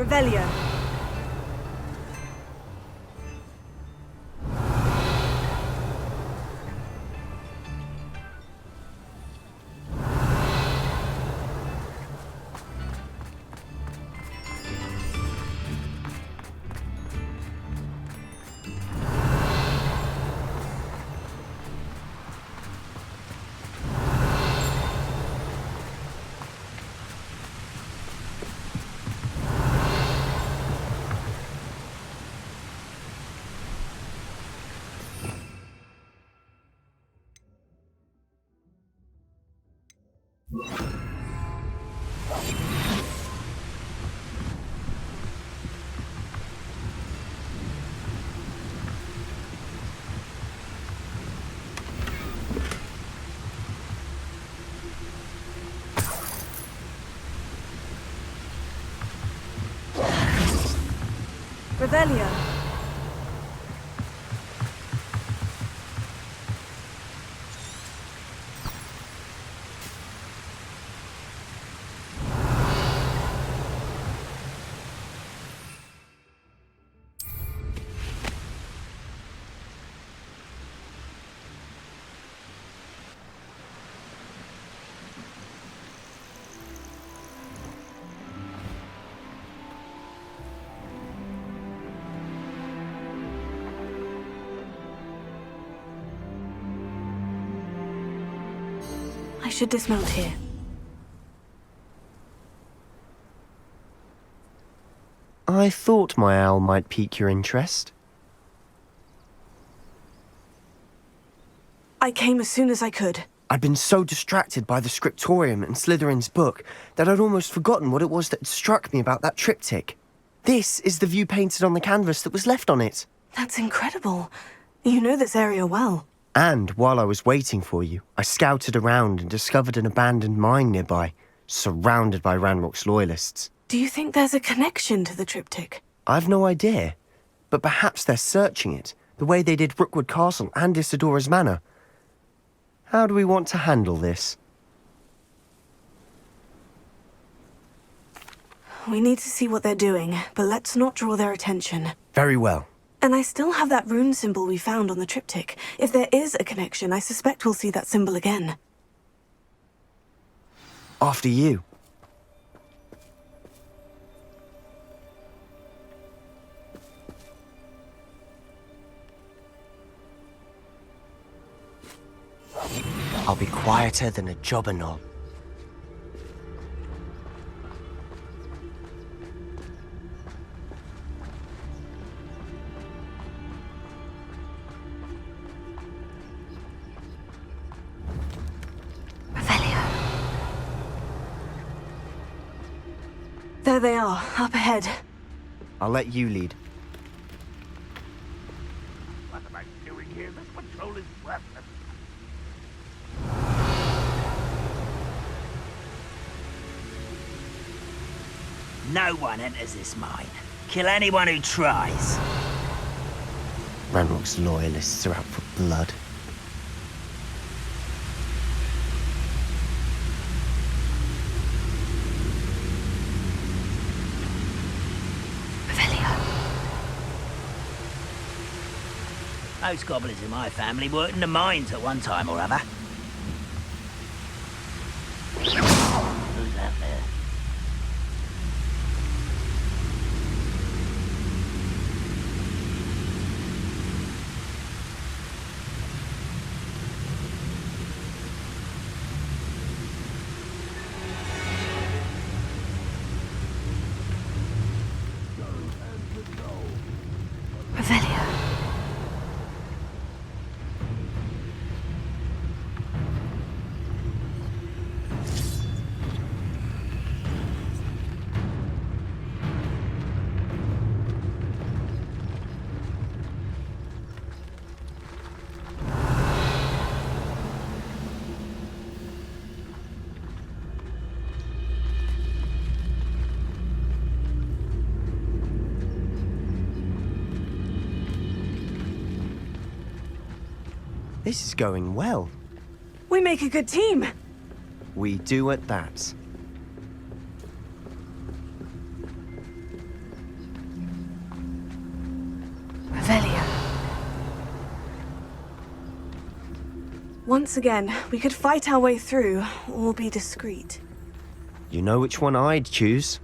Revelio. Revelio. I should dismount here. I thought my owl might pique your interest. I came as soon as I could. I'd been so distracted by the scriptorium and Slytherin's book that I'd almost forgotten what it was that struck me about that triptych. This is the view painted on the canvas that was left on it. That's incredible. You know this area well. And while I was waiting for you, I scouted around and discovered an abandoned mine nearby, surrounded by Ranrock's loyalists. Do you think there's a connection to the triptych? I've no idea, but perhaps they're searching it, the way they did Rookwood Castle and Isidora's Manor. How do we want to handle this? We need to see what they're doing, but let's not draw their attention. Very well. And I still have that rune symbol we found on the triptych. If there is a connection, I suspect we'll see that symbol again. After you. I'll be quieter than a jobberknoll. There they are, up ahead. I'll let you lead. What am I doing here? This patrol is worthless. No one enters this mine. Kill anyone who tries. Ranrock's loyalists are out for blood. Most goblins in my family worked in the mines at one time or other. Who's that there? Revelio. This is going well. We make a good team. We do at that. Once again, we could fight our way through, or be discreet. You know which one I'd choose.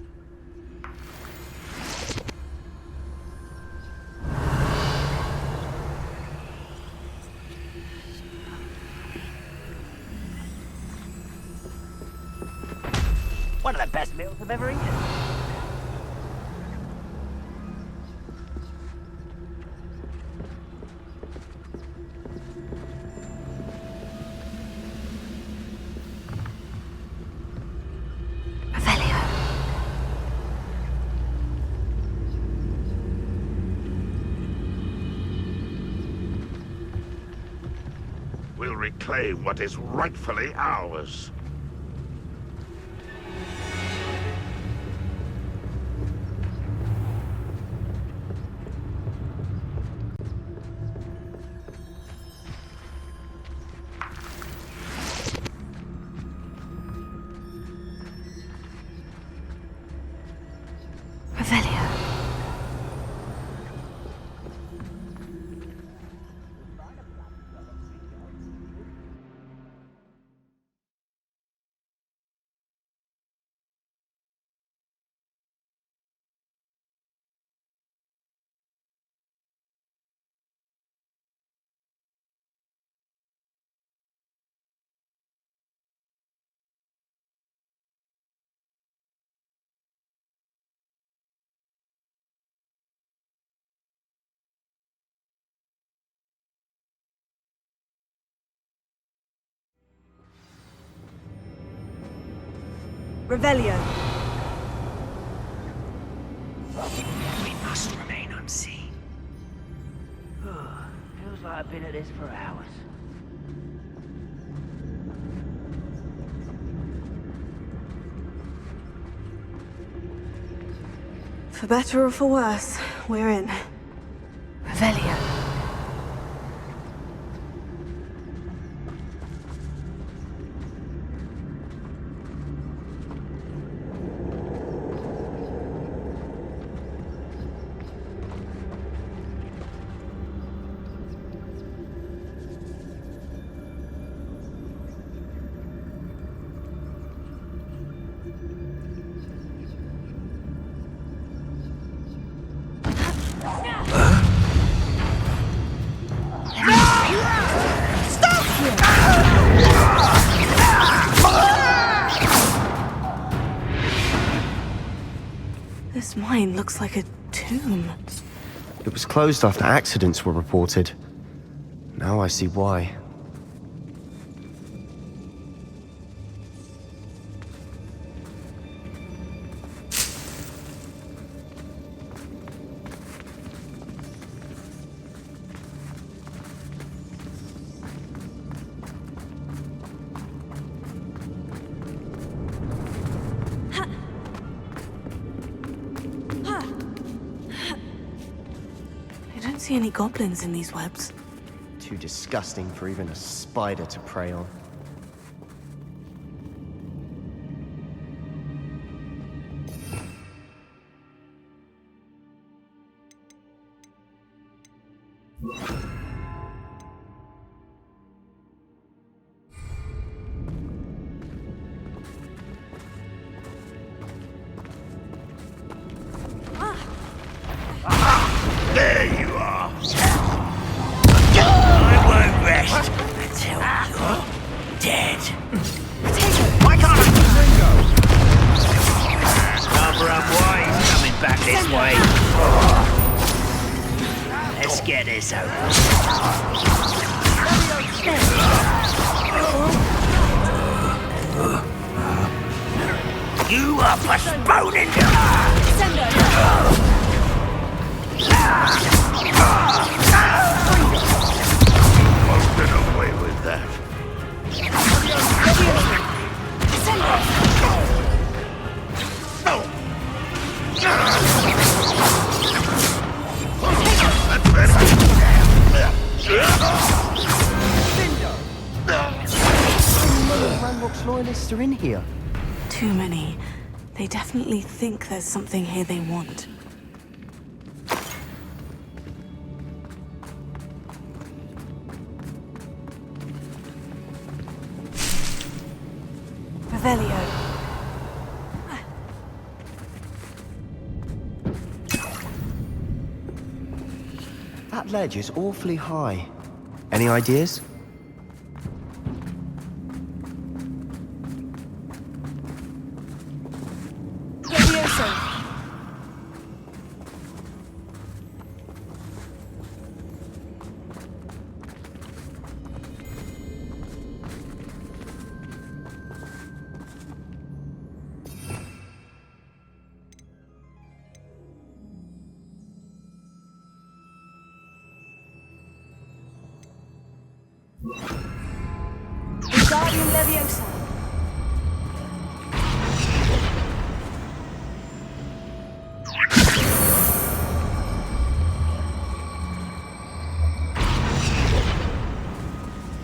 One of the best meals I've ever eaten. We'll reclaim what is rightfully ours. Revelio. We must remain unseen. Feels like I've been at this for hours. For better or for worse, we're in. Revelio. This mine looks like a tomb. It was closed after accidents were reported. Now I see why. I don't see any goblins in these webs. Too disgusting for even a spider to prey on. There you are! I won't rest until you're dead. Why can't I? Rather unwise coming back this way. Let's get this over. You are postponing. Won't get away with that. That's better. Ranrock's loyalists are in here. Too many. They definitely think there's something here they want. Revelio. That ledge is awfully high. Any ideas? Levioso. Wingardium Leviosa.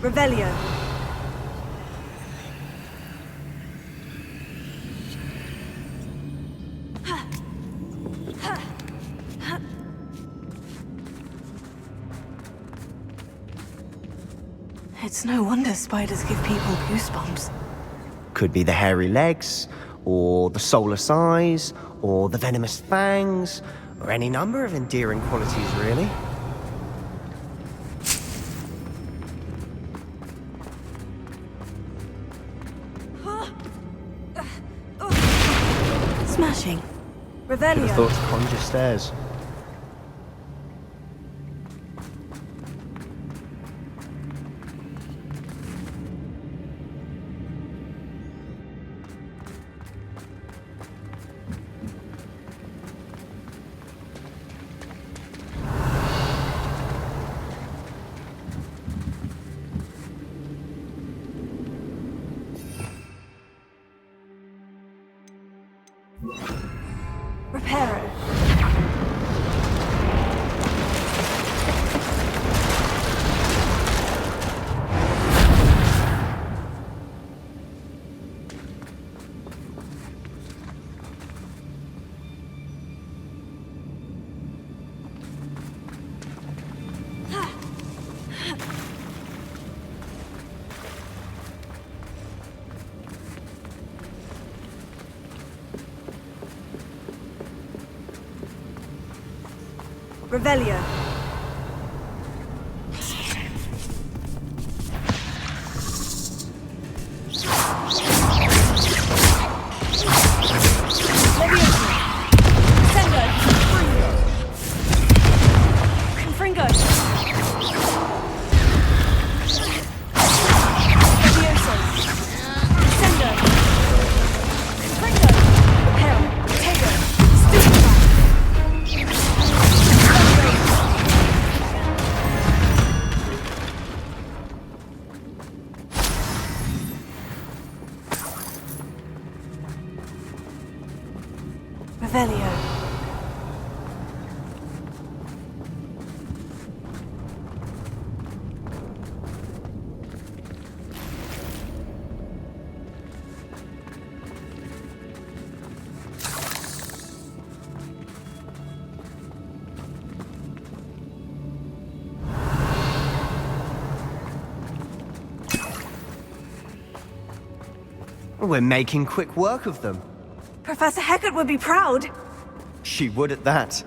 Revelio. It's no wonder spiders give people goosebumps. Could be the hairy legs, or the soulless eyes, or the venomous fangs, or any number of endearing qualities, really. Smashing. Should have Revelio. thought to conjure stairs. Reparo. Revelio. Leviosa. Sendo. Confringo. Leviosa. Sendo. Confringo. Reparo. Potato. Stupefy. Revelio. We're making quick work of them. Professor Hecat would be proud. She would at that.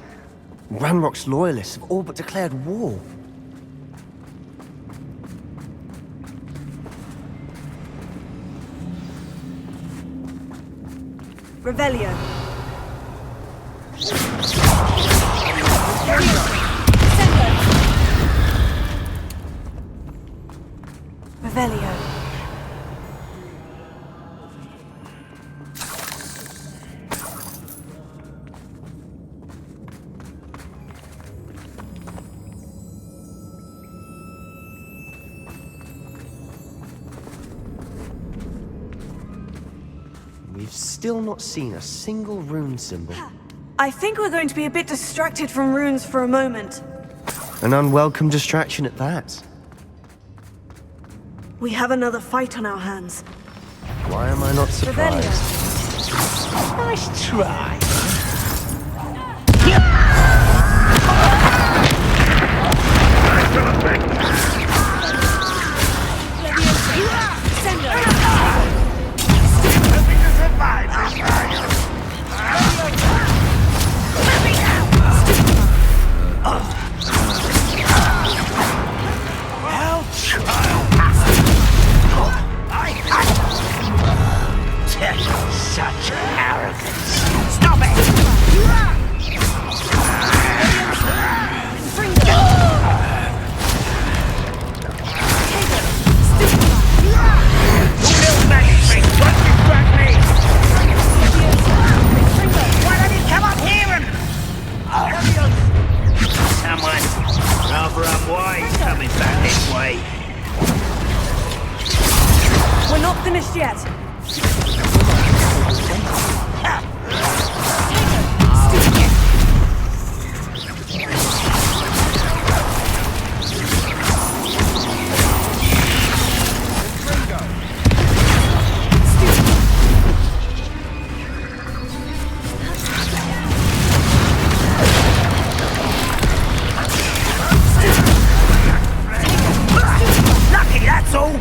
Ranrock's loyalists have all but declared war. Revelio. Sendo. Revelio. We've still not seen a single rune symbol. I think we're going to be a bit distracted from runes for a moment. An unwelcome distraction at that. We have another fight on our hands. Why am I not surprised? Revelio. Nice try. Leviosa. Sendo. finished yet. Lucky, that's all.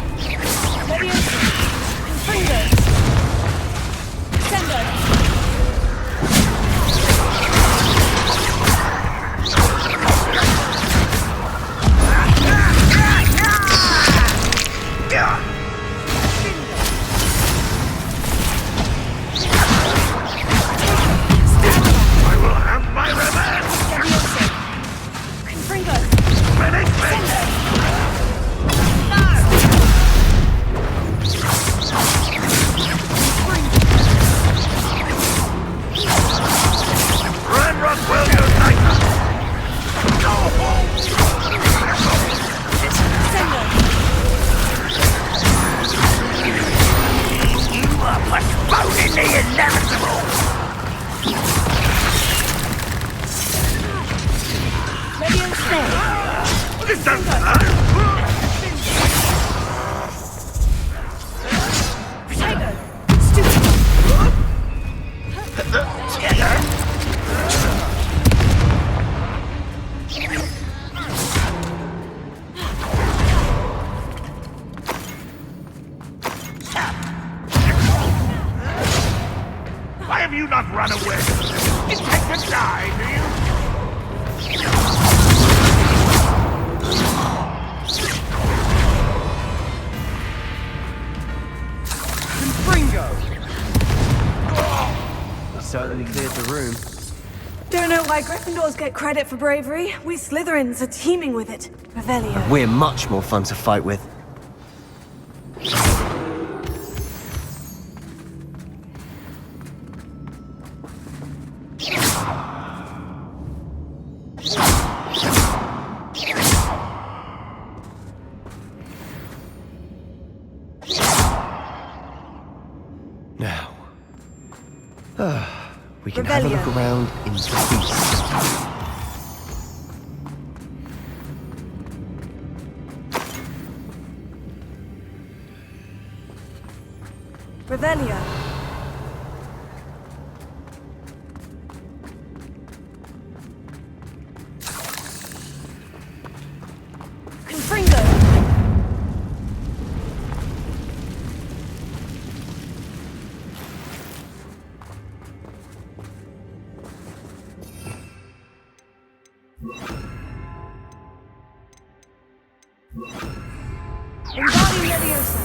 I will have my revenge! Finish me! Ranrock will unite us! You are postponing the inevitable. This doesn't hurt! Why have you not run away? You take to die, do you? Certainly cleared the room. Don't know why Gryffindors get credit for bravery. We Slytherins are teeming with it. Revelio. We're much more fun to fight with. Now, we can have a look around in peace. Revelio. Confringo. Embody Leviosa.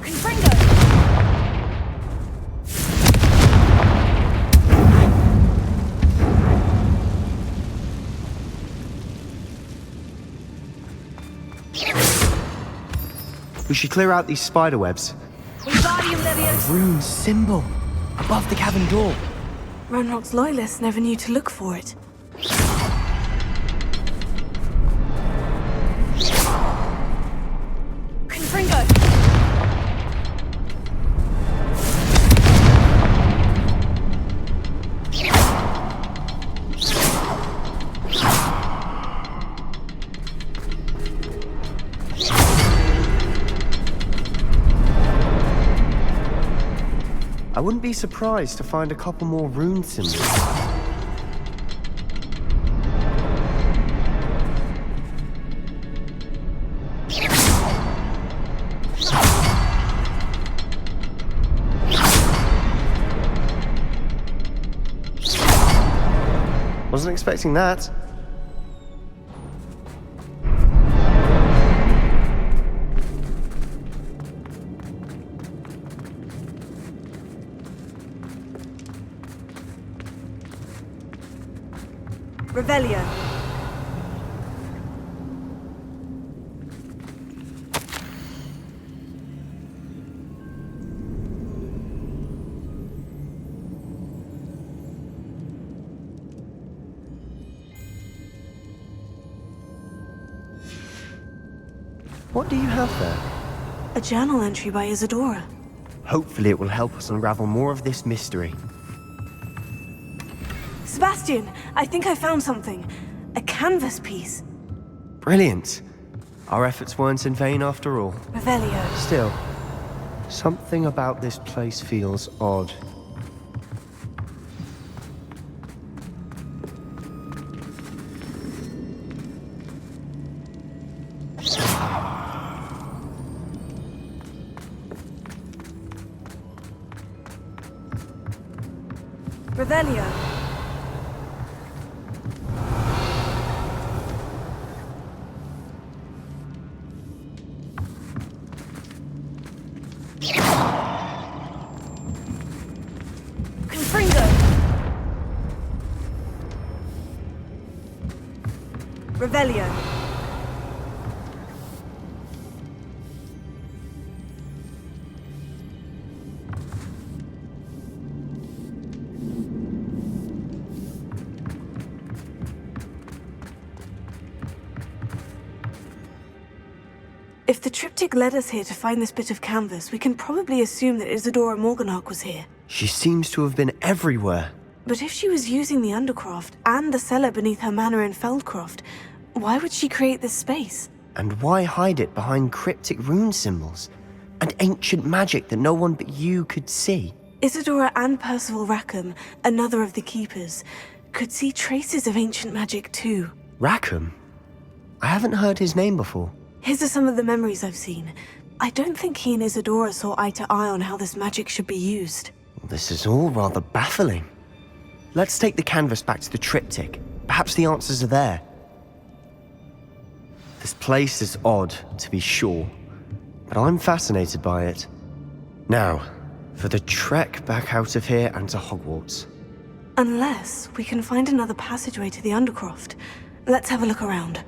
Confringo. We should clear out these spider webs. Wingardium Leviosa. Rune symbol above the cavern door. Ranrock's loyalists never knew to look for it. Confringo. I wouldn't be surprised to find a couple more rune symbols. Wasn't expecting that. Revelio. What do you have there? A journal entry by Isadora. Hopefully it will help us unravel more of this mystery. Sebastian, I think I found something. A canvas piece. Brilliant. Our efforts weren't in vain after all. Revelio. Still, something about this place feels odd. Revelio. Confringo. Revelio. If the triptych led us here to find this bit of canvas, we can probably assume that Isadora Morganach was here. She seems to have been everywhere. But if she was using the Undercroft and the cellar beneath her manor in Feldcroft, why would she create this space? And why hide it behind cryptic rune symbols? And ancient magic that no one but you could see? Isadora and Percival Rackham, another of the Keepers, could see traces of ancient magic too. Rackham? I haven't heard his name before. His are some of the memories I've seen. I don't think he and Isadora saw eye to eye on how this magic should be used. This is all rather baffling. Let's take the canvas back to the triptych. Perhaps the answers are there. This place is odd, to be sure, but I'm fascinated by it. Now, for the trek back out of here and to Hogwarts. Unless we can find another passageway to the Undercroft. Let's have a look around.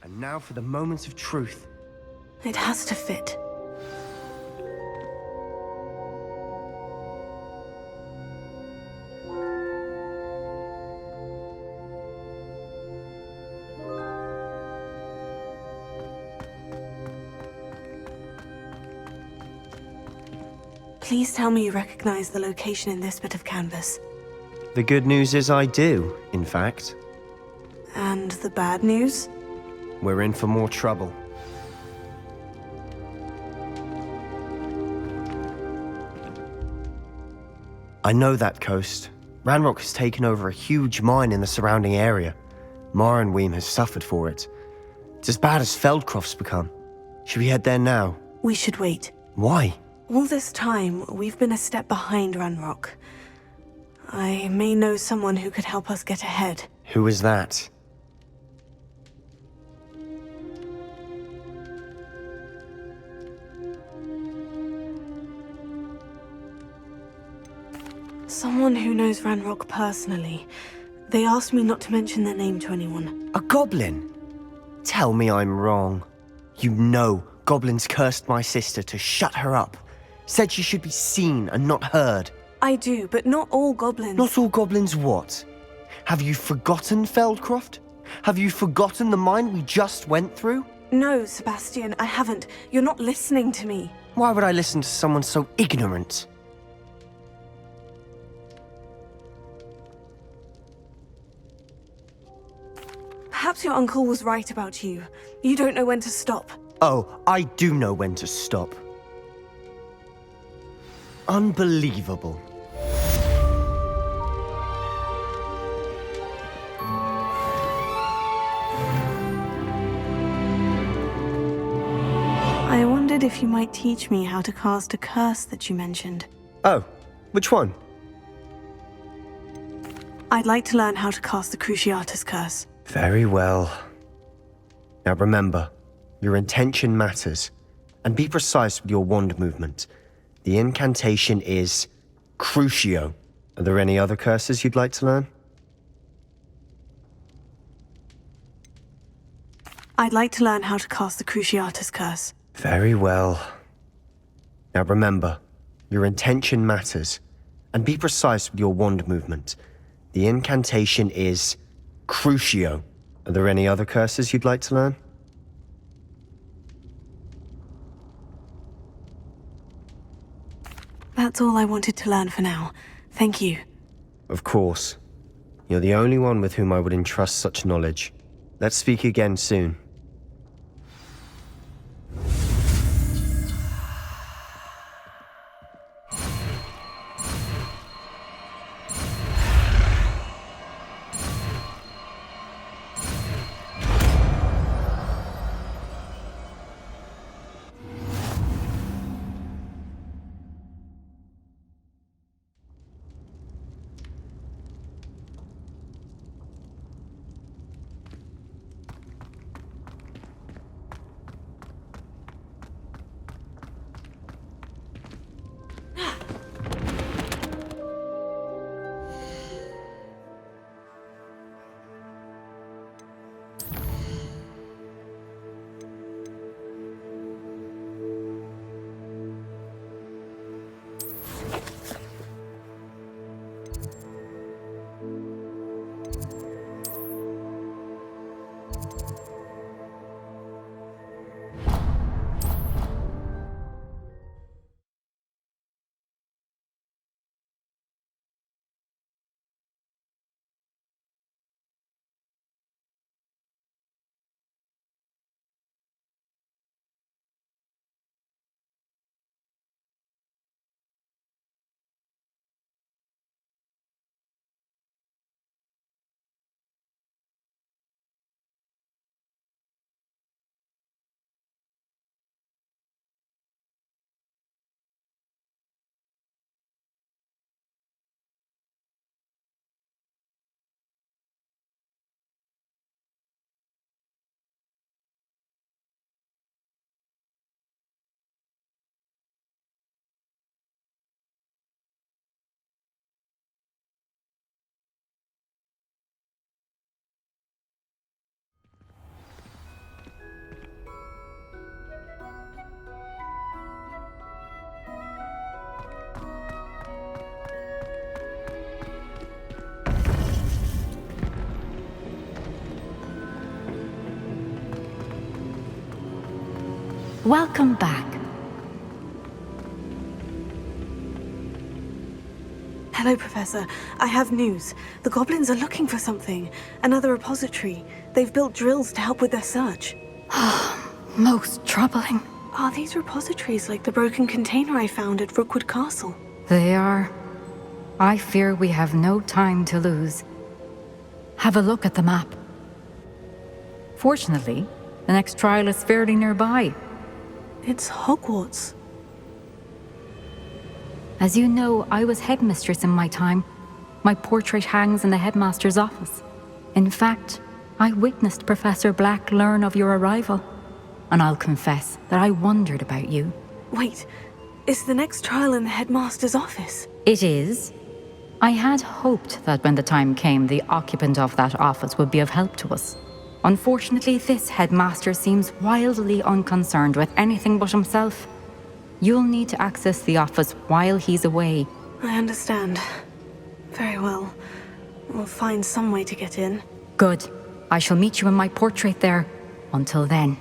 And now for the moment of truth. It has to fit. Please tell me you recognize the location in this bit of canvas. The good news is I do, in fact. And the bad news? We're in for more trouble. I know that coast. Ranrock has taken over a huge mine in the surrounding area. Marrenweem has suffered for it. It's as bad as Feldcroft's become. Should we head there now? We should wait. Why? All this time, we've been a step behind Ranrock. I may know someone who could help us get ahead. Who is that? Someone who knows Ranrock personally. They asked me not to mention their name to anyone. A goblin? Tell me I'm wrong. You know goblins cursed my sister to shut her up. Said she should be seen and not heard. I do, but not all goblins. Not all goblins what? Have you forgotten Feldcroft? Have you forgotten the mine we just went through? No, Sebastian, I haven't. You're not listening to me. Why would I listen to someone so ignorant? Perhaps your uncle was right about you. You don't know when to stop. Oh, I do know when to stop. Unbelievable. I wondered if you might teach me how to cast a curse that you mentioned. Oh, which one? I'd like to learn how to cast the Cruciatus Curse. Very well. Now remember, your intention matters, and be precise with your wand movement. The incantation is Crucio. Are there any other curses you'd like to learn? I'd like to learn how to cast the Cruciatus Curse. Very well. Now remember, your intention matters, and be precise with your wand movement. The incantation is Crucio. Are there any other curses you'd like to learn? That's all I wanted to learn for now. Thank you. Of course. You're the only one with whom I would entrust such knowledge. Let's speak again soon. Welcome back. Hello, Professor. I have news. The goblins are looking for something. Another repository. They've built drills to help with their search. Most troubling. Are these repositories like the broken container I found at Rookwood Castle? They are. I fear we have no time to lose. Have a look at the map. Fortunately, the next trial is fairly nearby. It's Hogwarts. As you know, I was headmistress in my time. My portrait hangs in the headmaster's office. In fact, I witnessed Professor Black learn of your arrival. And I'll confess that I wondered about you. Wait, is the next trial in the headmaster's office? It is. I had hoped that when the time came, the occupant of that office would be of help to us. Unfortunately, this headmaster seems wildly unconcerned with anything but himself. You'll need to access the office while he's away. I understand. Very well. We'll find some way to get in. Good. I shall meet you in my portrait there. Until then.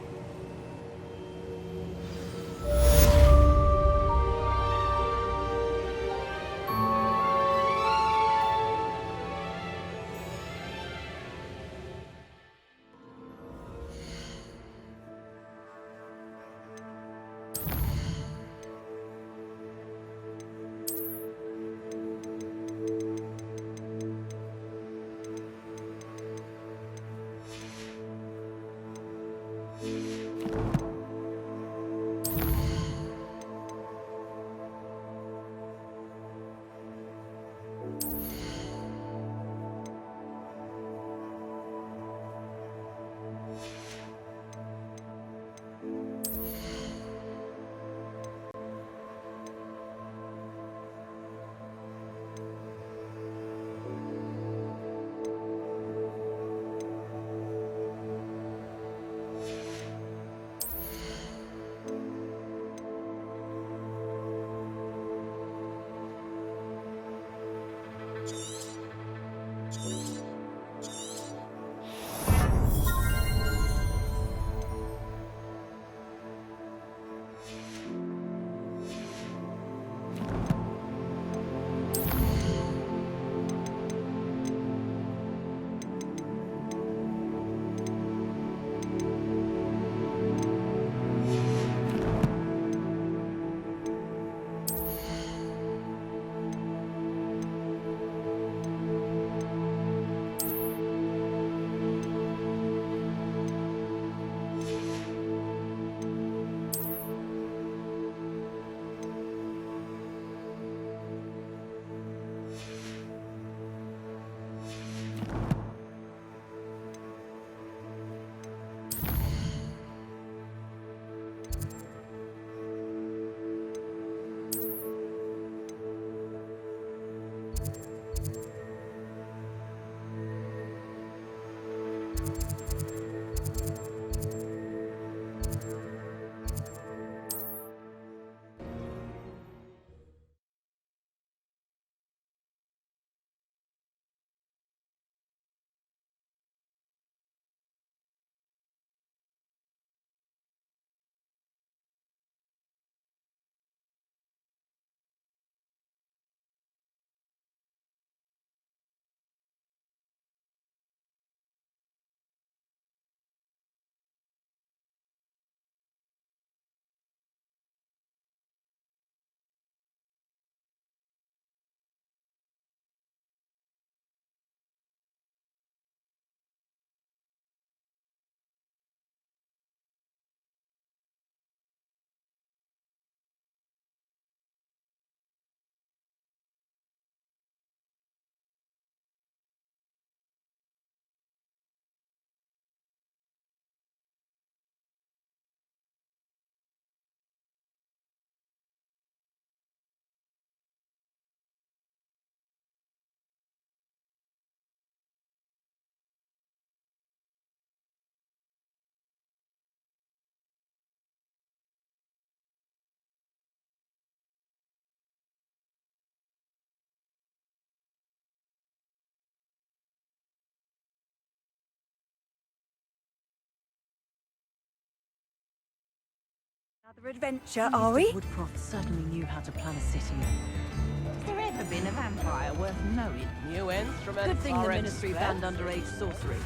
Another adventure, are we? Woodcroft certainly knew how to plan a city. Has there ever been a vampire worth knowing? New instruments. Good thing the are Ministry expensive. banned underage sorcery.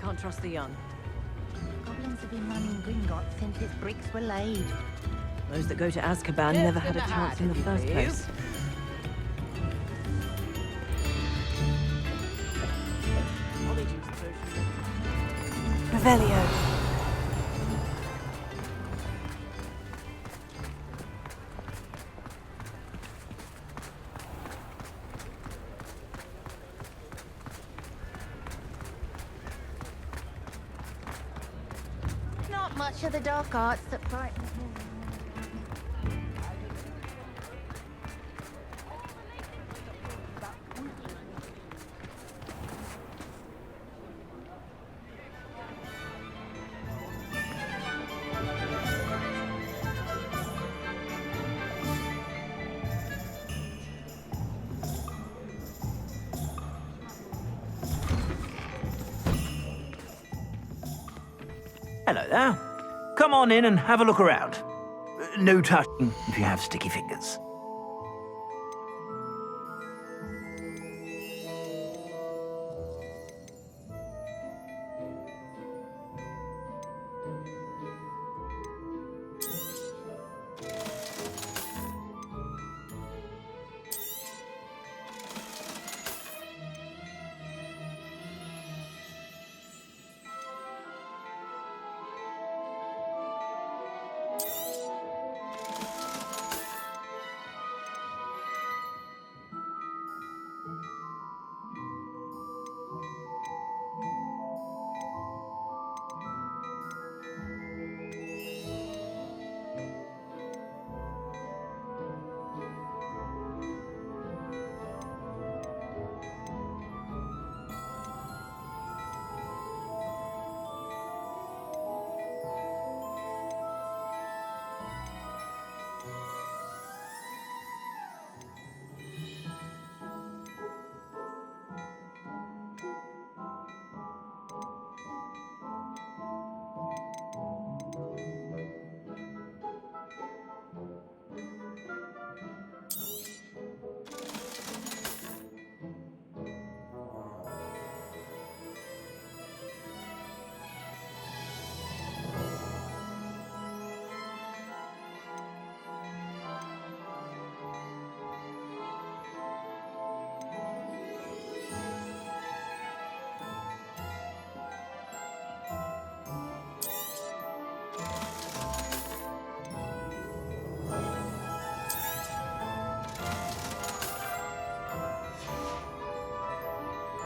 Can't trust the young. Goblins have been running Gringotts since its bricks were laid. Those that go to Azkaban Yes, never had a in the chance hat, in the if you first please. place. Revelio. Not much of the dark arts that frightens me. Hello there. Come on in and have a look around. No touching if you have sticky fingers.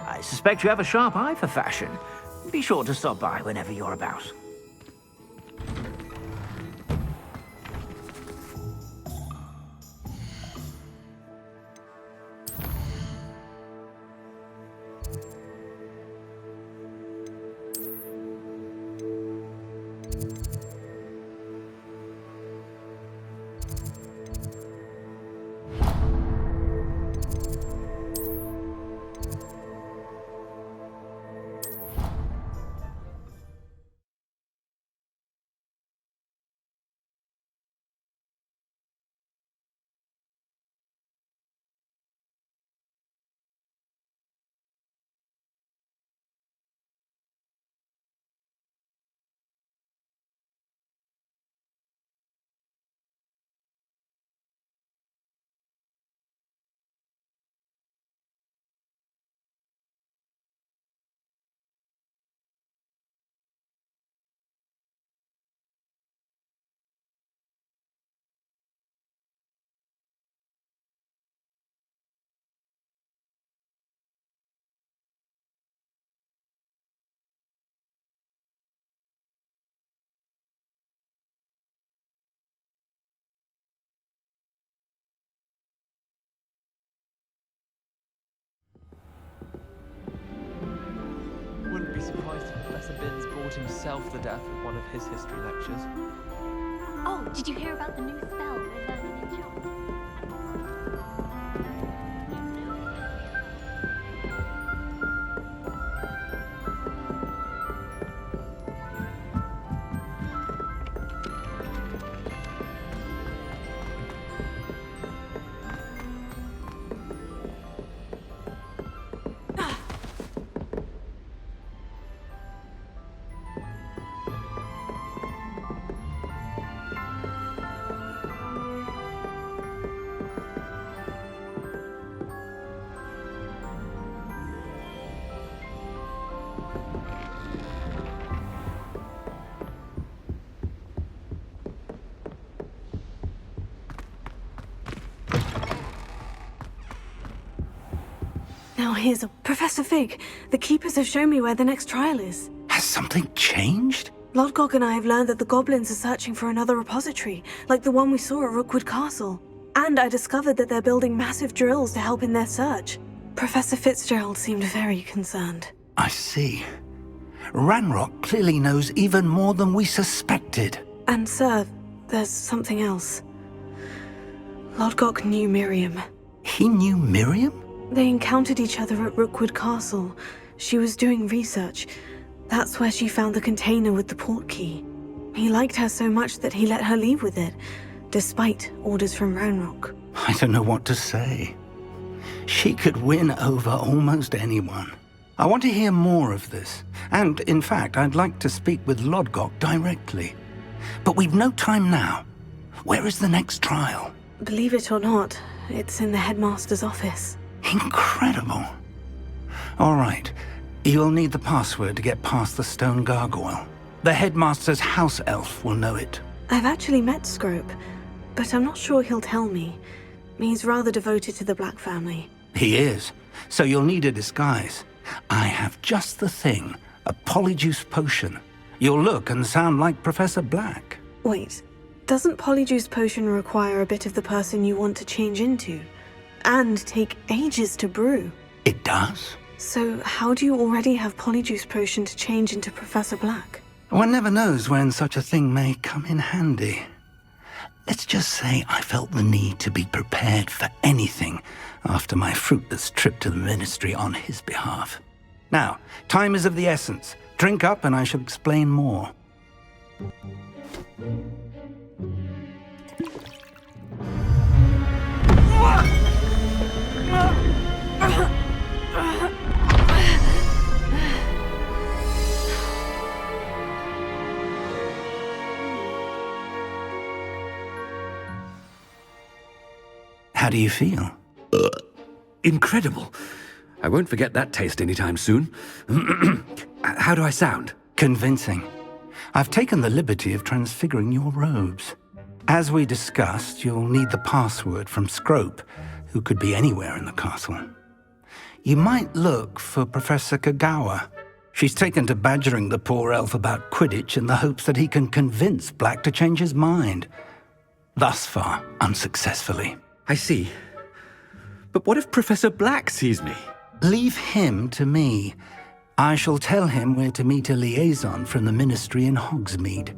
I suspect you have a sharp eye for fashion. Be sure to stop by whenever you're about. Wouldn't be surprised if Professor Binns bored himself to death with one of his history lectures. Oh, did you hear about the new spell we're learning in John? Now here's a... Professor Fig, the Keepers have shown me where the next trial is. Has something changed? Lodgok and I have learned that the goblins are searching for another repository, like the one we saw at Rookwood Castle. And I discovered that they're building massive drills to help in their search. Professor Fitzgerald seemed very concerned. I see. Ranrock clearly knows even more than we suspected. And sir, there's something else. Lodgok knew Miriam. He knew Miriam? They encountered each other at Rookwood Castle. She was doing research. That's where she found the container with the port key. He liked her so much that he let her leave with it, despite orders from Ranrock. I don't know what to say. She could win over almost anyone. I want to hear more of this. And, in fact, I'd like to speak with Lodgok directly. But we've no time now. Where is the next trial? Believe it or not, it's in the headmaster's office. Incredible. All right. You'll need the password to get past the stone gargoyle. The headmaster's house elf will know it. I've actually met Scrope, but I'm not sure he'll tell me. He's rather devoted to the Black family. He is. So you'll need a disguise. I have just the thing. A polyjuice potion. You'll look and sound like Professor Black. Wait, doesn't Polyjuice Potion require a bit of the person you want to change into? And take ages to brew? It does. So how do you already have Polyjuice Potion to change into Professor Black? One never knows when such a thing may come in handy. Let's just say I felt the need to be prepared for anything after my fruitless trip to the Ministry on his behalf. Now, time is of the essence. Drink up and I shall explain more. How do you feel? Incredible. I won't forget that taste anytime soon. How do I sound? Convincing. I've taken the liberty of transfiguring your robes. As we discussed, you'll need the password from Scrope, who could be anywhere in the castle. You might look for Professor Kagawa. She's taken to badgering the poor elf about Quidditch in the hopes that he can convince Black to change his mind. Thus far, unsuccessfully. I see. But what if Professor Black sees me? Leave him to me. I shall tell him where to meet a liaison from the Ministry in Hogsmeade.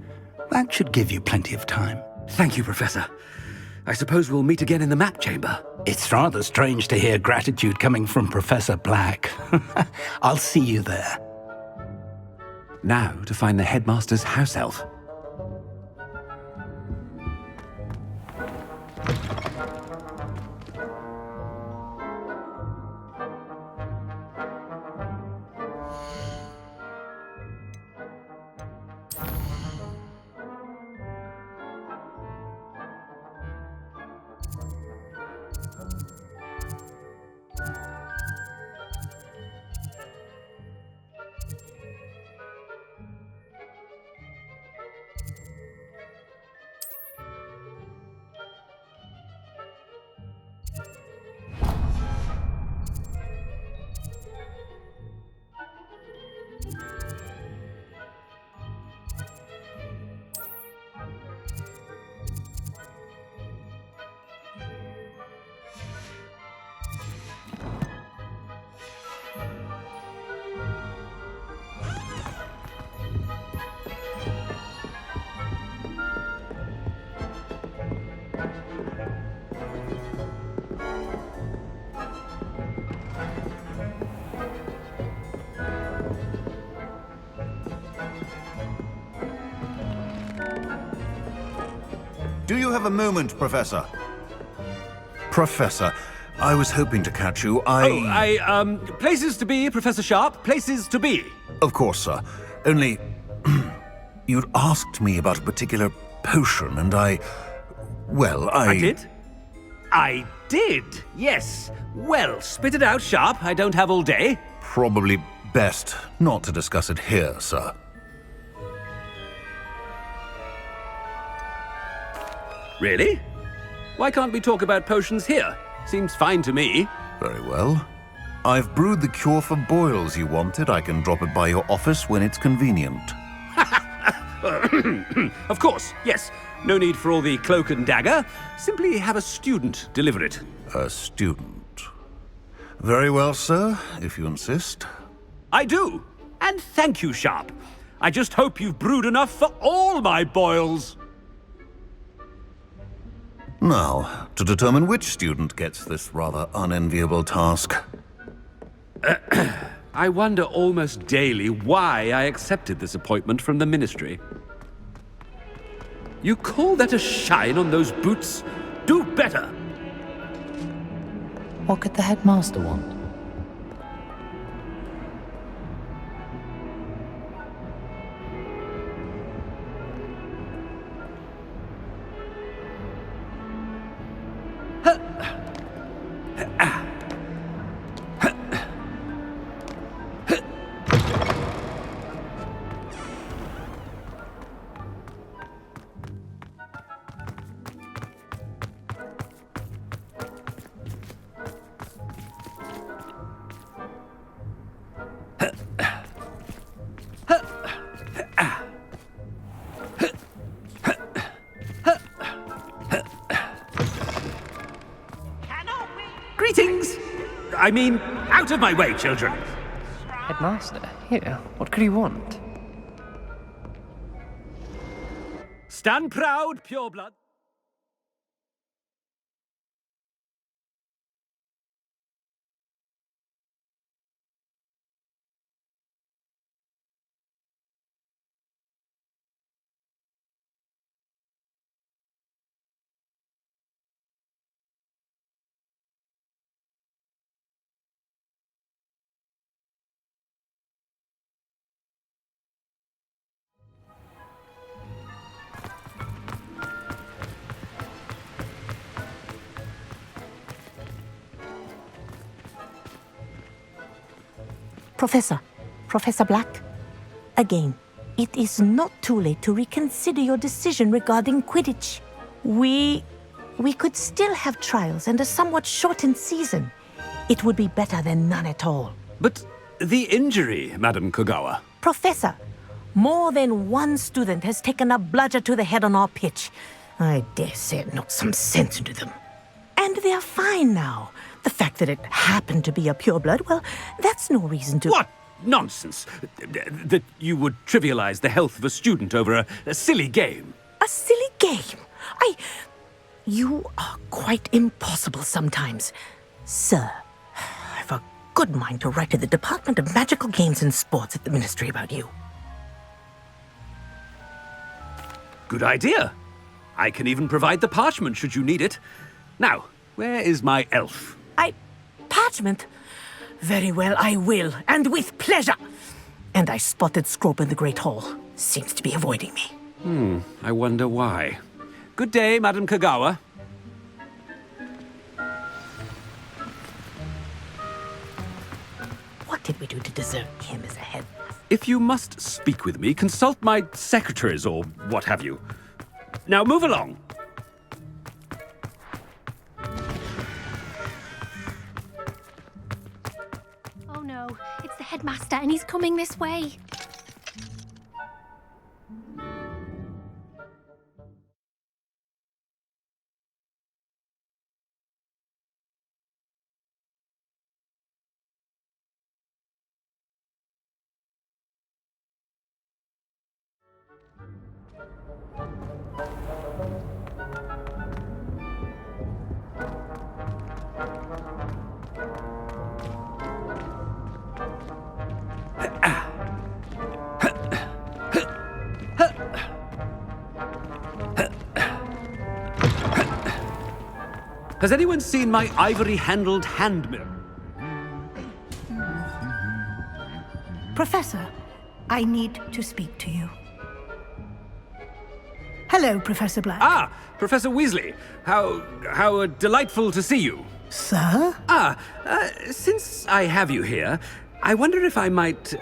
That should give you plenty of time. Thank you, Professor. I suppose we'll meet again in the map chamber. It's rather strange to hear gratitude coming from Professor Black. I'll see you there. Now to find the headmaster's house elf. Do you have a moment, Professor? Professor, I was hoping to catch you. Places to be, Professor Sharp. Places to be. Of course, sir. Only... you'd asked me about a particular potion, and I did? I did, yes. Well, spit it out, Sharp. I don't have all day. Probably best not to discuss it here, sir. Really? Why can't we talk about potions here? Seems fine to me. Very well. I've brewed the cure for boils you wanted. I can drop it by your office when it's convenient. Of course, yes. No need for all the cloak and dagger. Simply have a student deliver it. A student. Very well, sir, if you insist. I do. And thank you, Sharp. I just hope you've brewed enough for all my boils. Now, to determine which student gets this rather unenviable task. I wonder almost daily why I accepted this appointment from the Ministry. You call that a shine on those boots? Do better! What could the headmaster want? Greetings! I mean, out of my way, children! Headmaster, here, what could you want? Stand proud, pureblood! Professor Black, again, it is not too late to reconsider your decision regarding Quidditch. We could still have trials and a somewhat shortened season. It would be better than none at all. But the injury, Madam Kogawa. Professor, more than one student has taken a bludger to the head on our pitch. I dare say it knocked some sense into them. And they're fine now. The fact that it happened to be a pureblood, well, that's no reason to... What nonsense! That you would trivialize the health of a student over a silly game. A silly game? You are quite impossible sometimes. Sir, I've a good mind to write to the Department of Magical Games and Sports at the Ministry about you. Good idea. I can even provide the parchment should you need it. Now, where is my elf? Parchment? Very well, I will, and with pleasure. And I spotted Scrope in the Great Hall. Seems to be avoiding me. I wonder why. Good day, Madam Kogawa. What did we do to deserve him as a head? If you must speak with me, consult my secretaries or what have you. Now move along. Oh no, it's the headmaster and he's coming this way. Has anyone seen my ivory-handled hand mirror? Professor, I need to speak to you. Hello, Professor Black. Ah, Professor Weasley. How delightful to see you. Sir? Since I have you here, I wonder if I might,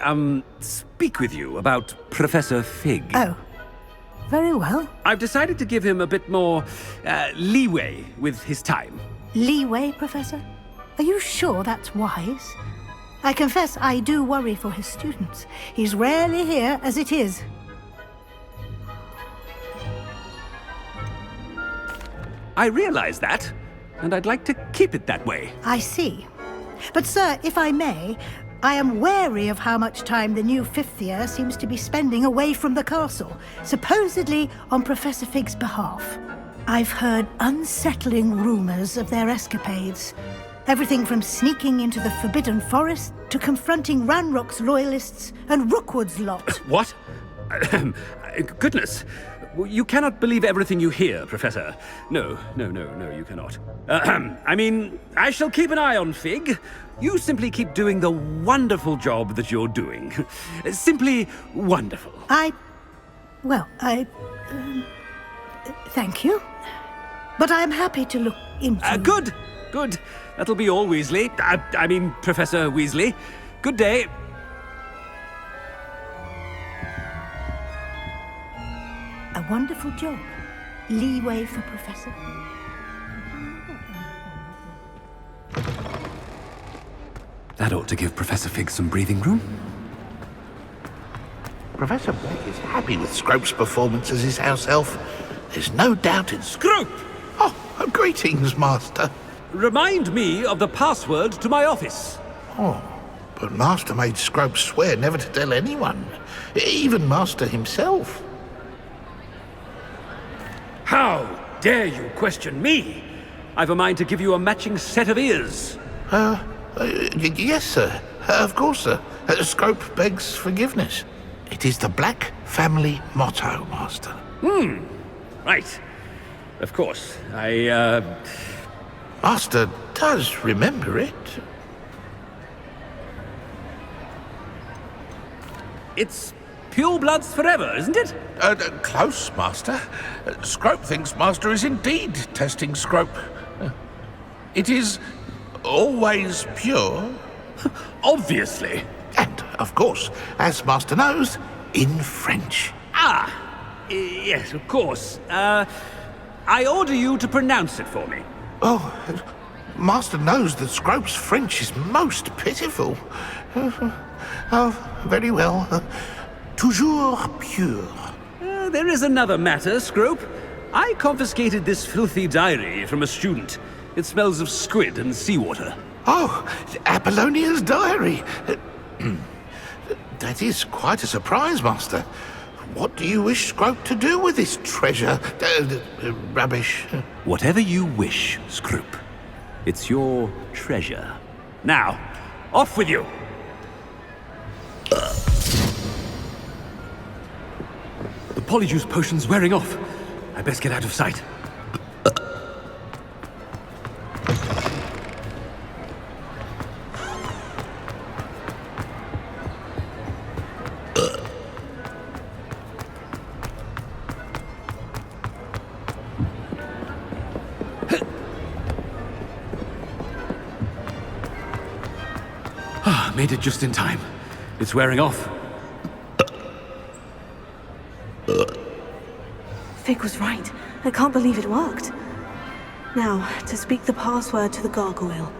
speak with you about Professor Fig. Oh, very well. I've decided to give him a bit more, leeway with his time. Leeway, Professor? Are you sure that's wise? I confess I do worry for his students. He's rarely here as it is. I realize that, and I'd like to keep it that way. I see. But, sir, if I may, I am wary of how much time the new fifth year seems to be spending away from the castle, supposedly on Professor Fig's behalf. I've heard unsettling rumors of their escapades. Everything from sneaking into the Forbidden Forest to confronting Ranrock's loyalists and Rookwood's lot. What? Goodness. You cannot believe everything you hear, Professor. No, you cannot. I mean, I shall keep an eye on Fig. You simply keep doing the wonderful job that you're doing. Simply wonderful. Thank you. But I am happy to look into... Good. That'll be all, Weasley. I mean, Professor Weasley. Good day. A wonderful job. Leeway for Professor. That ought to give Professor Fig some breathing room. Professor Black is happy with Scrope's performance as his house elf. There's no doubt in Scrope! Oh, greetings, Master. Remind me of the password to my office. Oh, but Master made Scrope swear never to tell anyone. Even Master himself. How dare you question me? I've a mind to give you a matching set of ears. Yes, sir. Of course, sir. Scrope begs forgiveness. It is the Black family motto, Master. Right. Of course. Master does remember it. It's pure bloods forever, isn't it? Close, Master. Scrope thinks Master is indeed testing Scrope. It is always pure. Obviously. And, of course, as Master knows, in French. Yes, of course. I order you to pronounce it for me. Oh, Master knows that Scrope's French is most pitiful. Very well. Toujours pure. There is another matter, Scrope. I confiscated this filthy diary from a student. It smells of squid and seawater. Oh, Apollonia's diary. That is quite a surprise, Master. What do you wish Scrope to do with this treasure? Rubbish. Whatever you wish, Scrope. It's your treasure. Now, off with you! The polyjuice potion's wearing off. I best get out of sight. Made it just in time. It's wearing off. Fig was right. I can't believe it worked. Now, to speak the password to the gargoyle.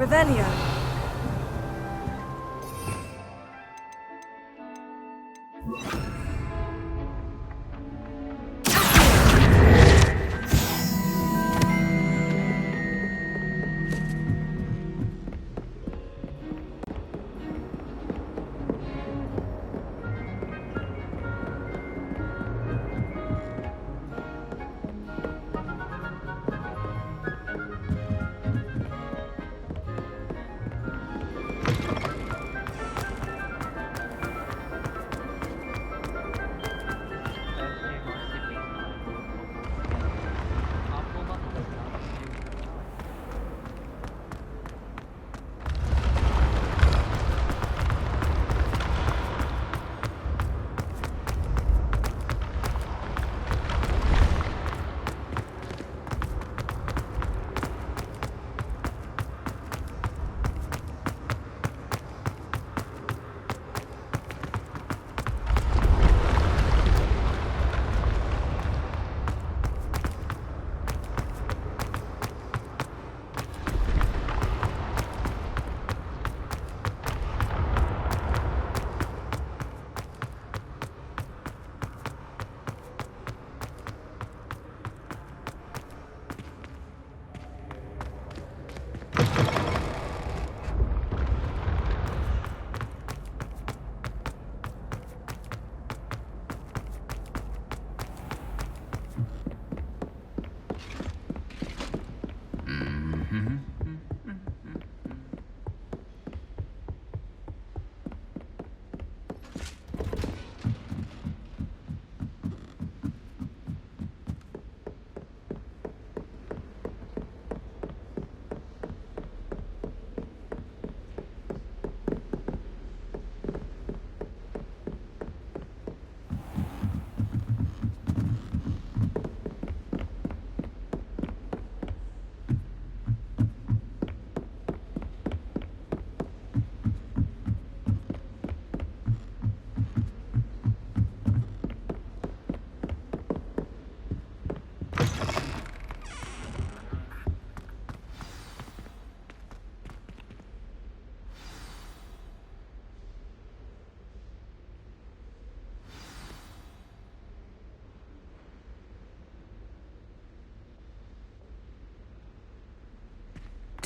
Revelio.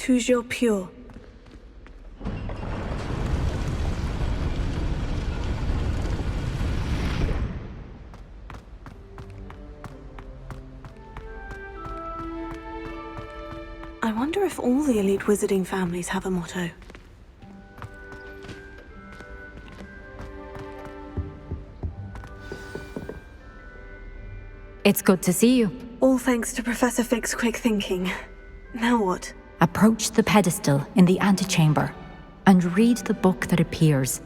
Toujours pure. I wonder if all the elite wizarding families have a motto. It's good to see you. All thanks to Professor Fig's quick thinking. Now what? Approach the pedestal in the antechamber. and read the book that appears.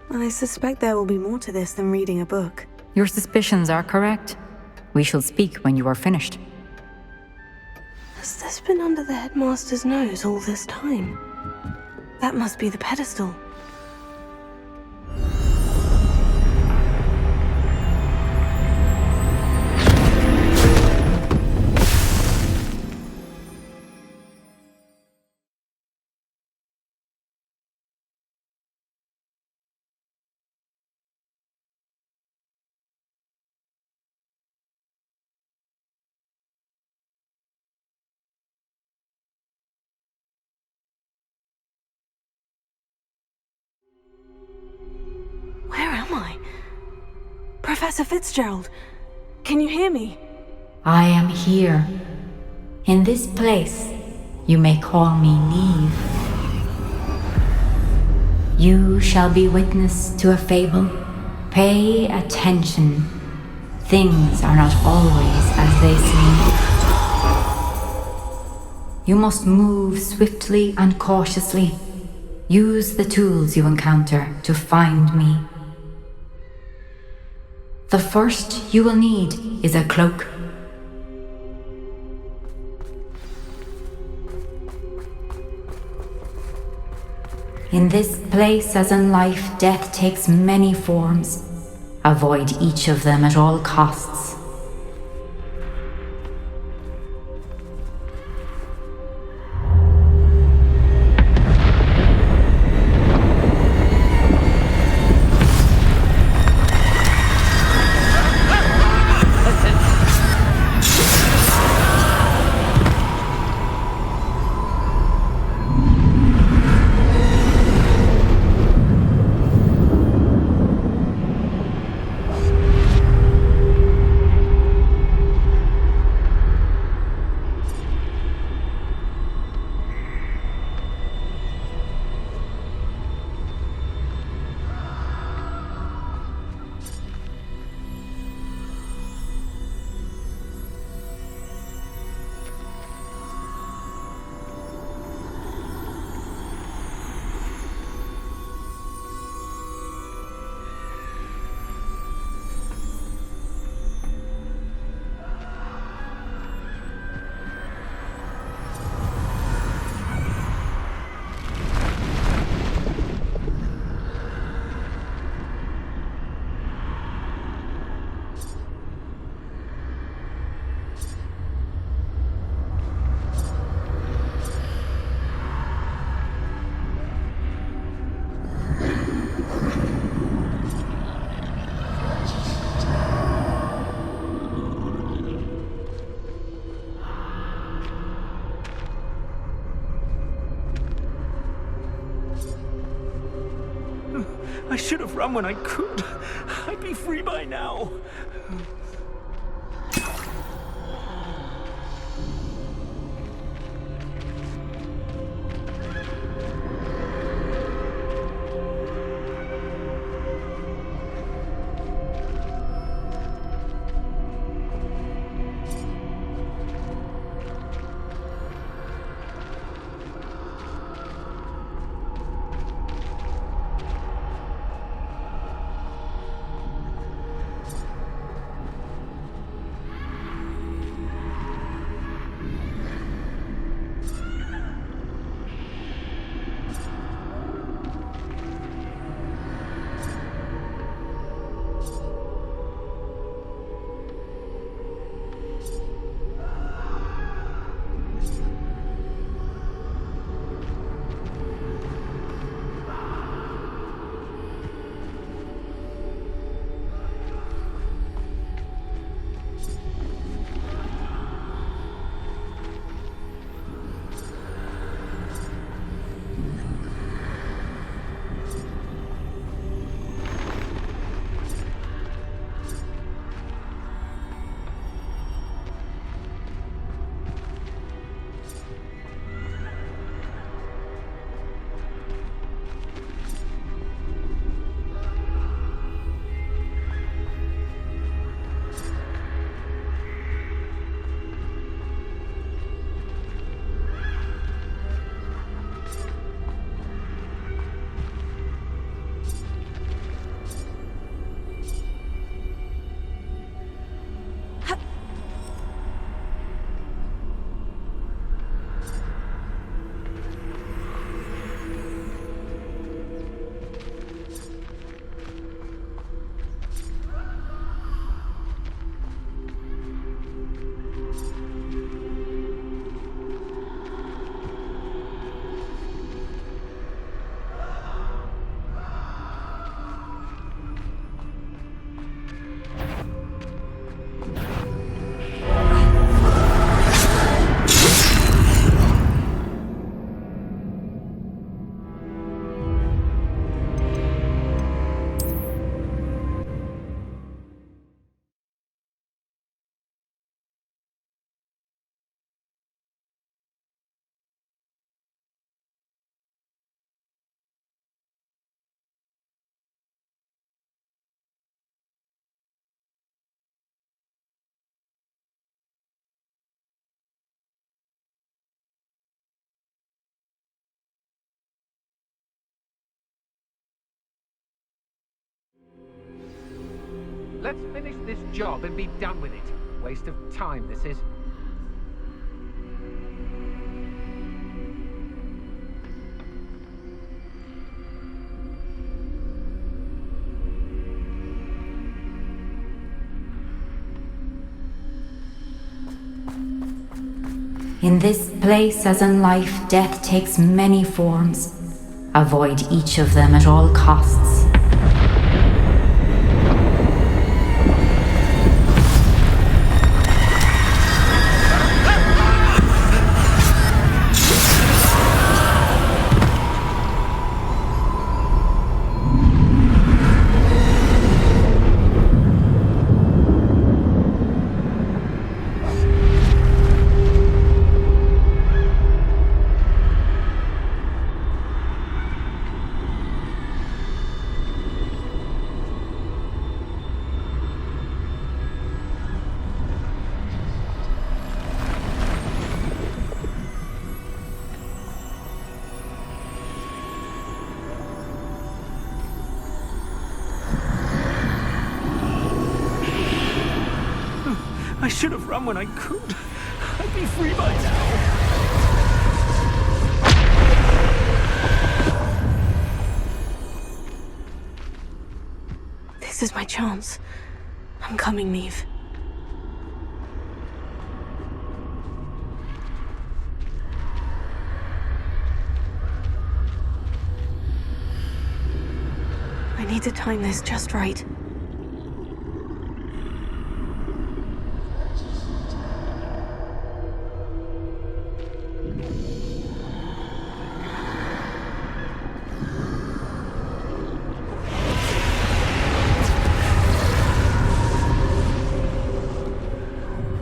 I suspect there will be more to this than reading a book. Your suspicions are correct. We shall speak when you are finished. Has this been under the headmaster's nose all this time? That must be the pedestal. Where am I? Professor Fitzgerald, can you hear me? I am here. In this place, you may call me Neve. You shall be witness to a fable. Pay attention. Things are not always as they seem. You must move swiftly and cautiously. Use the tools you encounter to find me. The first you will need is a cloak. In this place, as in life, death takes many forms. Avoid each of them at all costs. I should have run when I could. I'd be free by now. Let's finish this job and be done with it. Waste of time, this is. In this place, as in life, death takes many forms. Avoid each of them at all costs. I should have run when I could. I'd be free by now. This is my chance. I'm coming, Neve. I need to time this just right.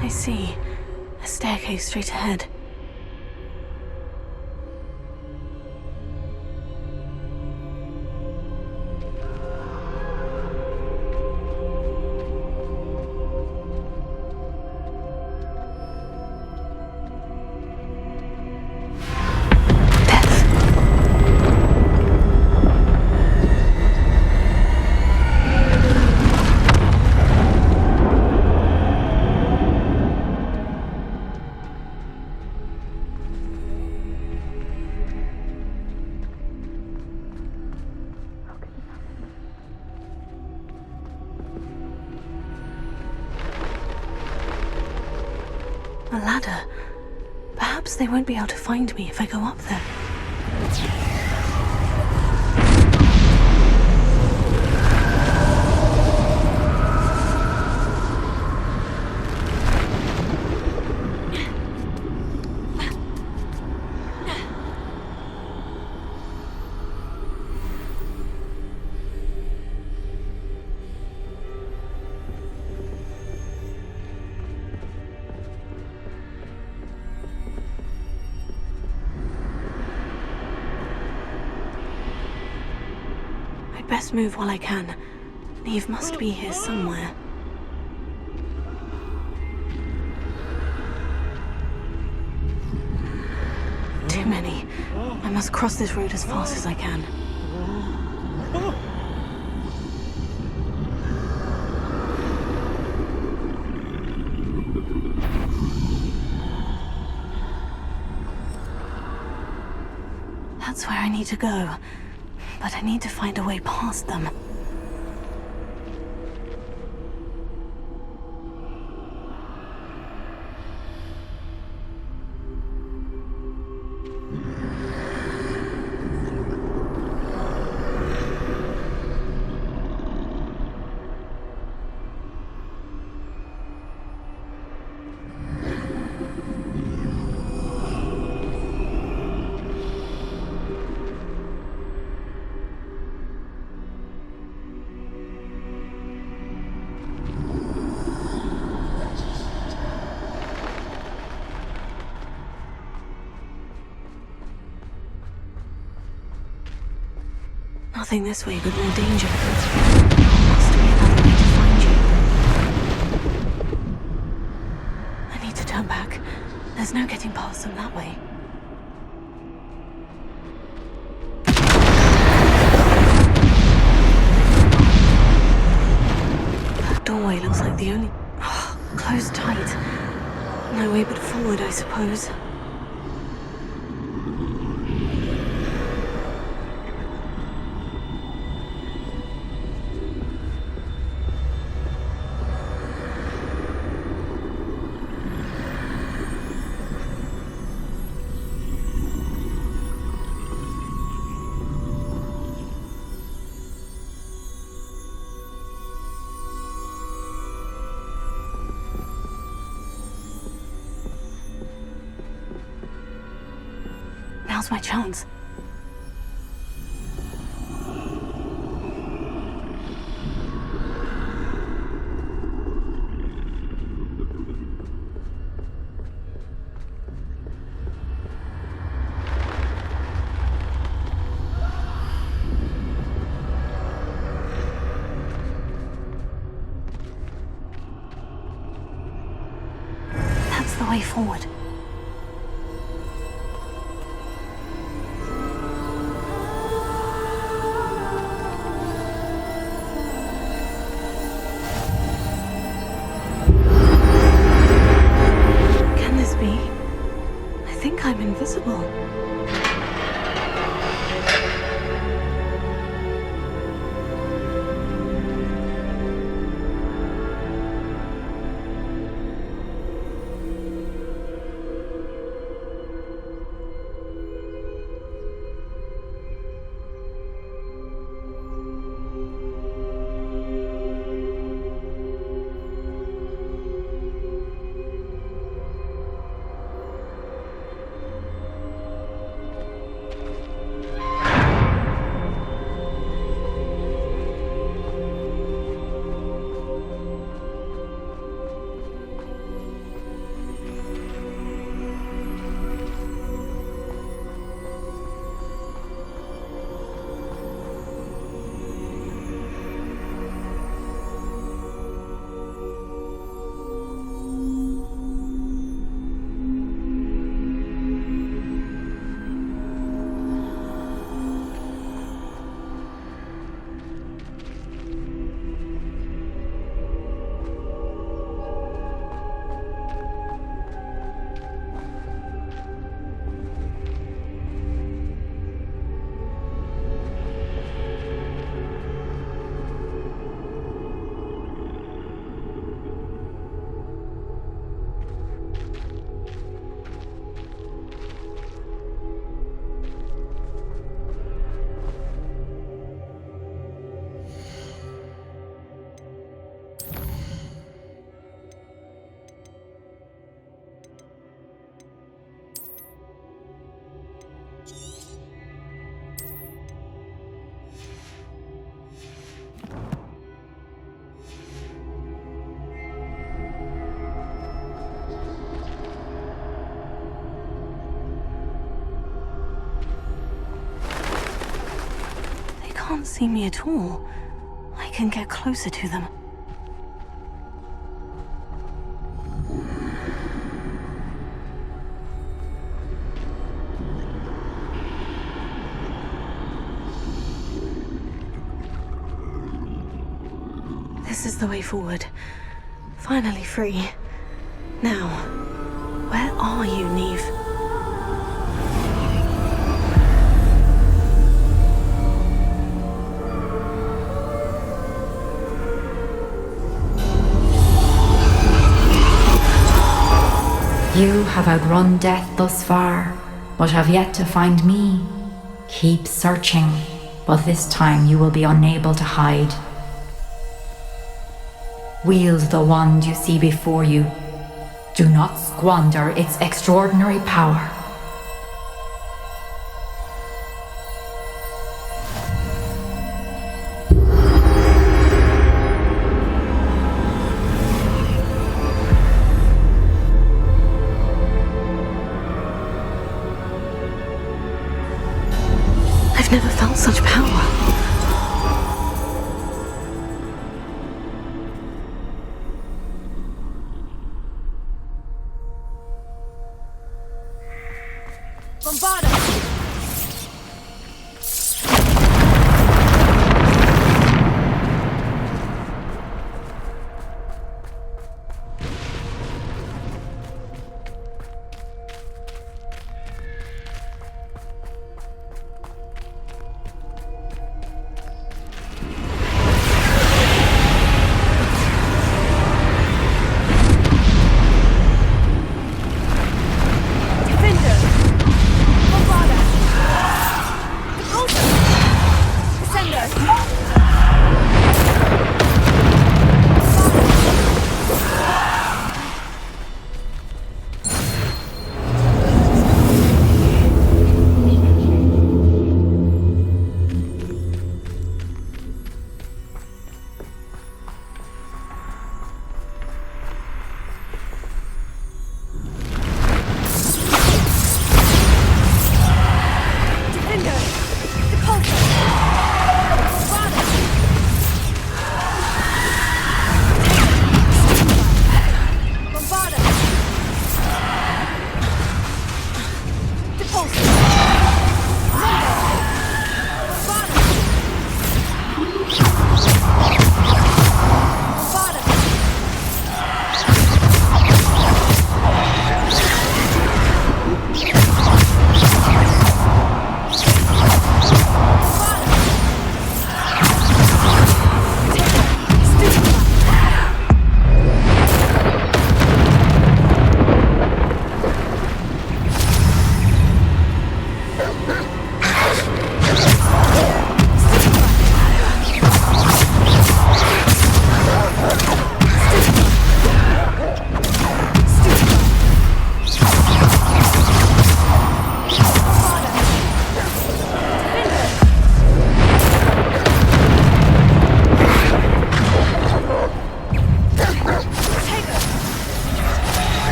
I see. A staircase straight ahead. A ladder. Perhaps they won't be able to find me if I go up there. Best move while I can. Neve must be here somewhere. Too many. I must cross this road as fast as I can. That's where I need to go. But I need to find a way past them. Nothing this way but more danger. There must be another way to find you. I need to turn back. There's no getting past them that way. That door I suppose. Now's my chance. That's the way forward. Can this be? I think I'm invisible. Can't see me at all. I can get closer to them. This is the way forward. Finally free. Now, where are you, Neve? You have outrun death thus far, but have yet to find me. Keep searching, but this time you will be unable to hide. Wield the wand you see before you. Do not squander its extraordinary power. I've never felt such power.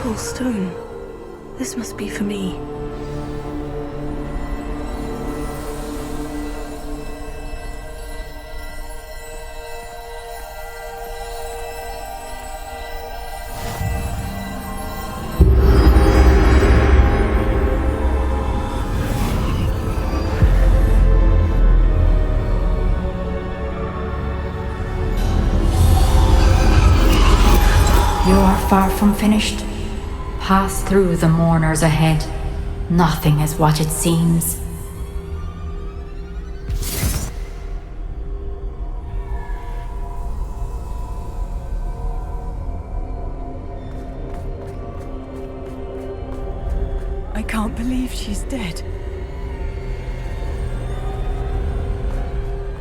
purple stone. This must be for me. You are far from finished. Pass through the mourners ahead. Nothing is what it seems. I can't believe she's dead.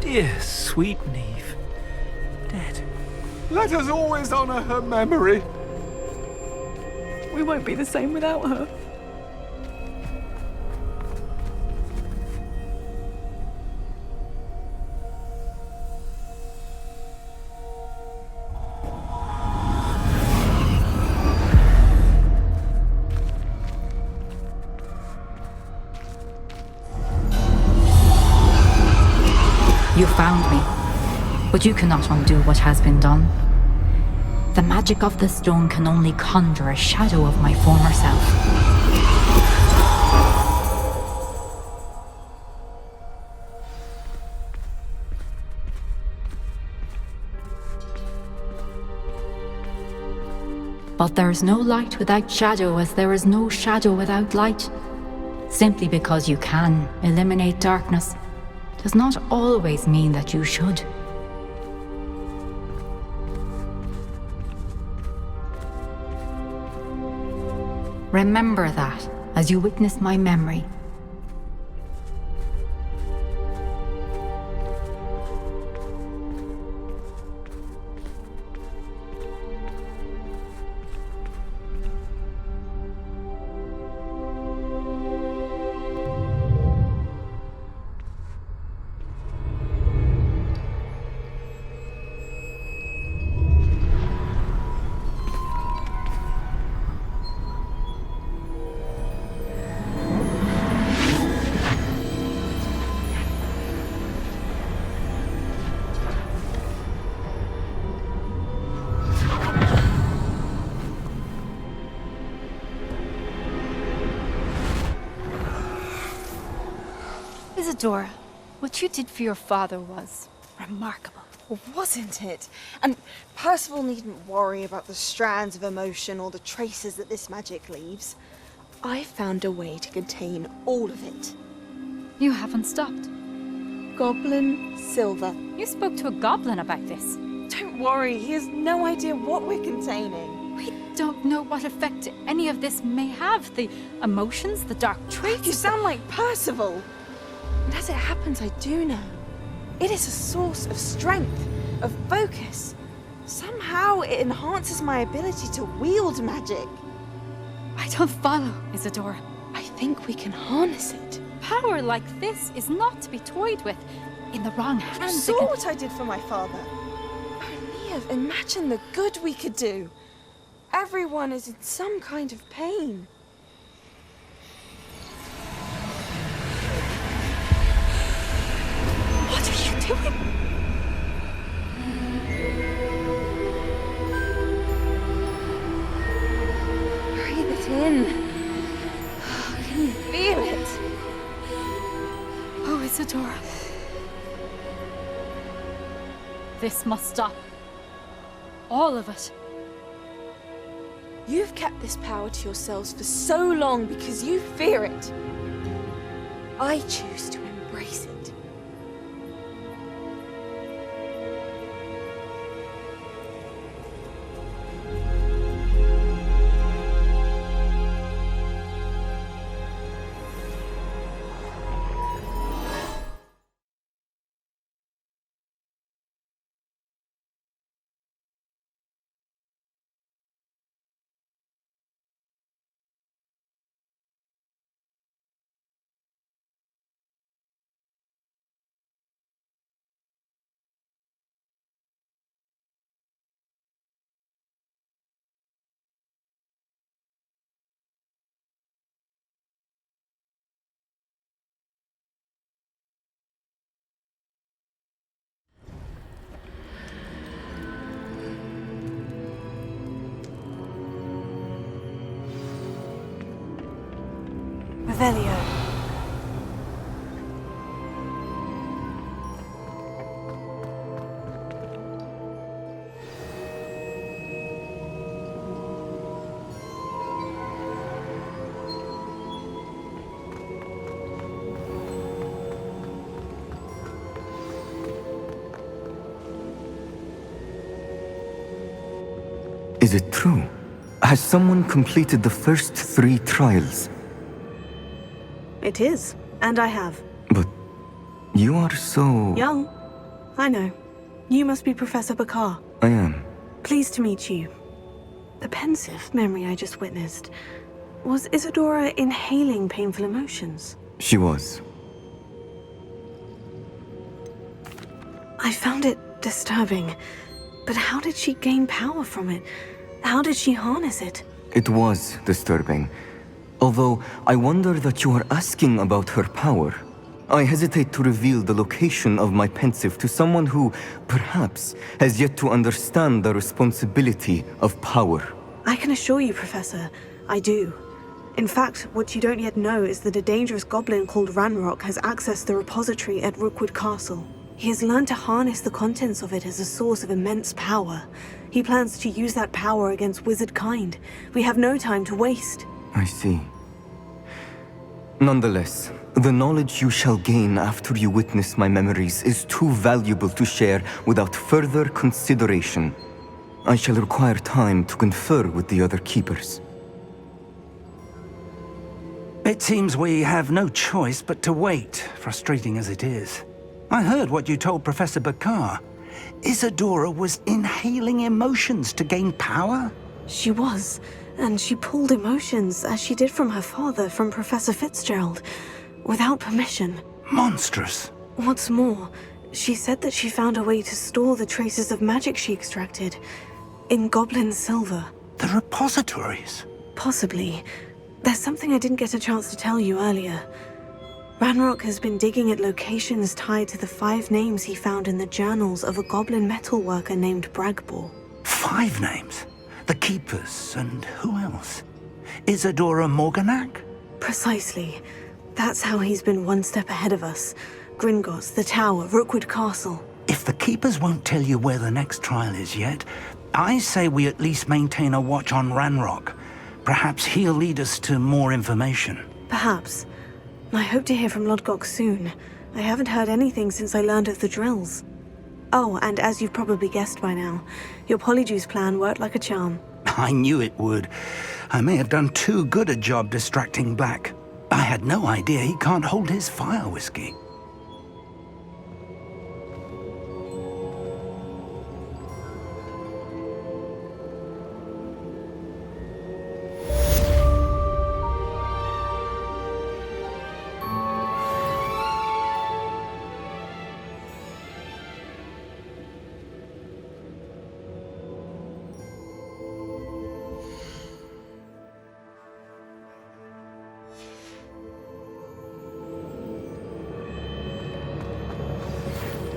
Dear sweet Neve. Dead. Let us always honor her memory. We won't be the same without her. You found me, but you cannot undo what has been done. The magic of the stone can only conjure a shadow of my former self. But there is no light without shadow, as there is no shadow without light. Simply because you can eliminate darkness does not always mean that you should. Remember that as you witness my memory. Isadora, what you did for your father was remarkable. Well, wasn't it? And Percival needn't worry about the strands of emotion or the traces that this magic leaves. I found a way to contain all of it. You haven't stopped. Goblin Silver. You spoke to a goblin about this. Don't worry, he has no idea what we're containing. We don't know what effect any of this may have. The emotions, the dark traits. You sound like Percival. And as it happens, I do know. It is a source of strength, of focus. Somehow it enhances my ability to wield magic. I don't follow, Isadora. I think we can harness it. Power like this is not to be toyed with. In the wrong hands. You saw what I did for my father. Oh, Neve, imagine the good we could do. Everyone is in some kind of pain. What are you doing? Breathe it in. Can you feel it? Oh, Isadora. This must stop. All of it. You've kept this power to yourselves for so long because you fear it. I choose to embrace it. Revelio. Is it true? Has someone completed the first 3 trials? It is, and I have. But you are so... Young. I know. You must be Professor Bakar. I am. Pleased to meet you. The pensive memory I just witnessed. Was Isadora inhaling painful emotions? She was. I found it disturbing. But how did she gain power from it? How did she harness it? It was disturbing. Although, I wonder that you are asking about her power. I hesitate to reveal the location of my pensive to someone who, perhaps, has yet to understand the responsibility of power. I can assure you, Professor, I do. In fact, what you don't yet know is that a dangerous goblin called Ranrock has accessed the repository at Rookwood Castle. He has learned to harness the contents of it as a source of immense power. He plans to use that power against wizard kind. We have no time to waste. I see. Nonetheless, the knowledge you shall gain after you witness my memories is too valuable to share without further consideration. I shall require time to confer with the other keepers. It seems we have no choice but to wait, frustrating as it is. I heard what you told Professor Bakar. Isadora was inhaling emotions to gain power? She was, and she pulled emotions, as she did from her father, from Professor Fitzgerald, without permission. Monstrous. What's more, she said that she found a way to store the traces of magic she extracted in goblin silver. The repositories? Possibly. There's something I didn't get a chance to tell you earlier. Ranrock has been digging at locations tied to the 5 names he found in the journals of a goblin metalworker named Bragbor. 5 names? The Keepers, and who else? Isadora Morganac? Precisely. That's how he's been one step ahead of us. Gringotts, the Tower, Rookwood Castle. If the Keepers won't tell you where the next trial is yet, I say we at least maintain a watch on Ranrock. Perhaps he'll lead us to more information. Perhaps. I hope to hear from Lodgok soon. I haven't heard anything since I learned of the drills. Oh, and as you've probably guessed by now, your polyjuice plan worked like a charm. I knew it would. I may have done too good a job distracting Black. I had no idea he can't hold his fire whiskey.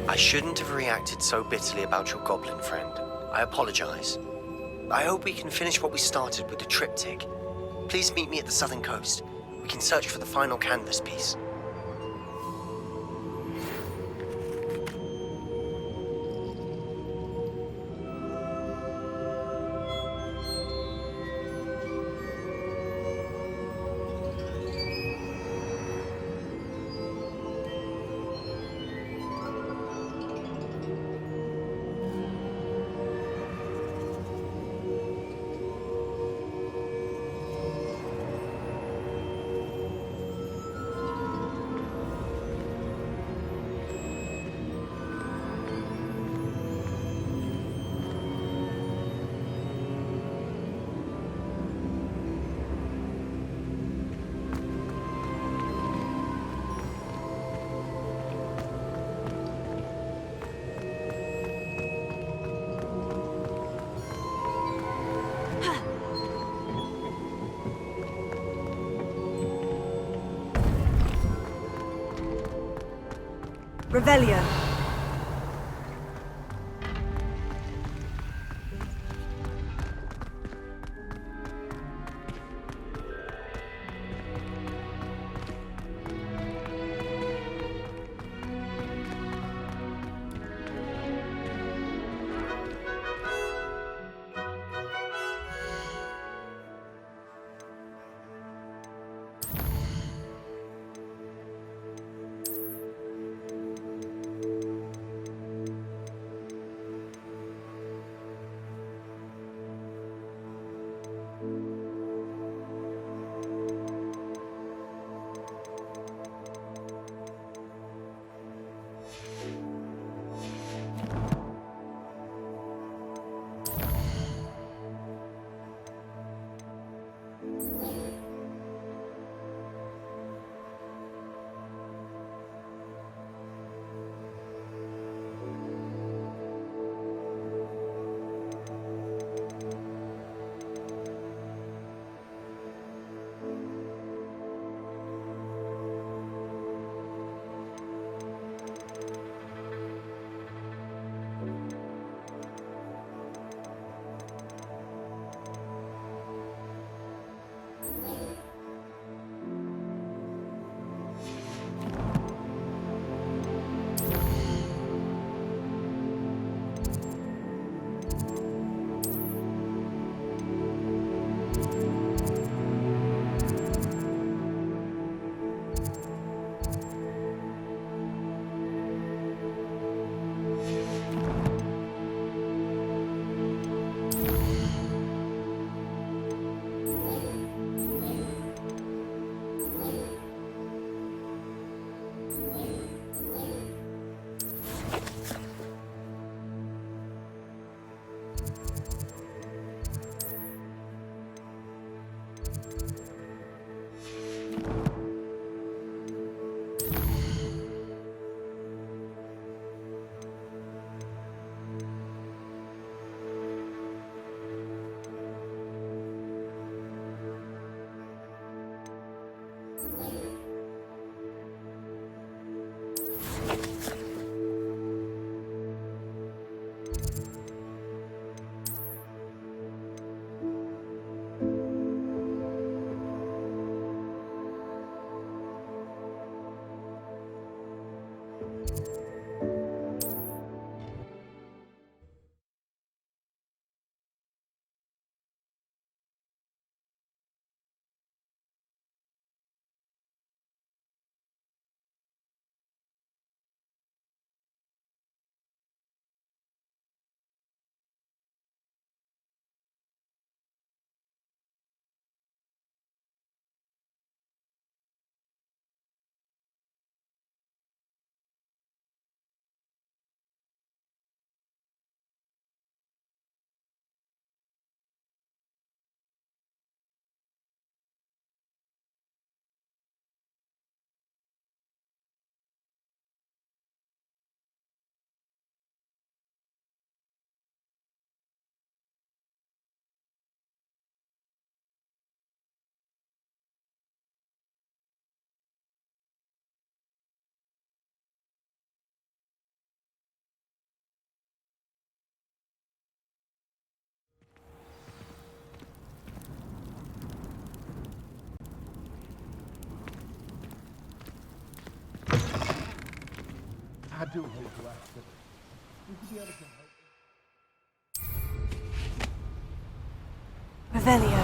I shouldn't have reacted so bitterly about your goblin friend. I apologize. I hope we can finish what we started with the triptych. Please meet me at the southern coast. We can search for the final canvas piece. Revelio. I do hate to ask, but would you be able to help? Revelio.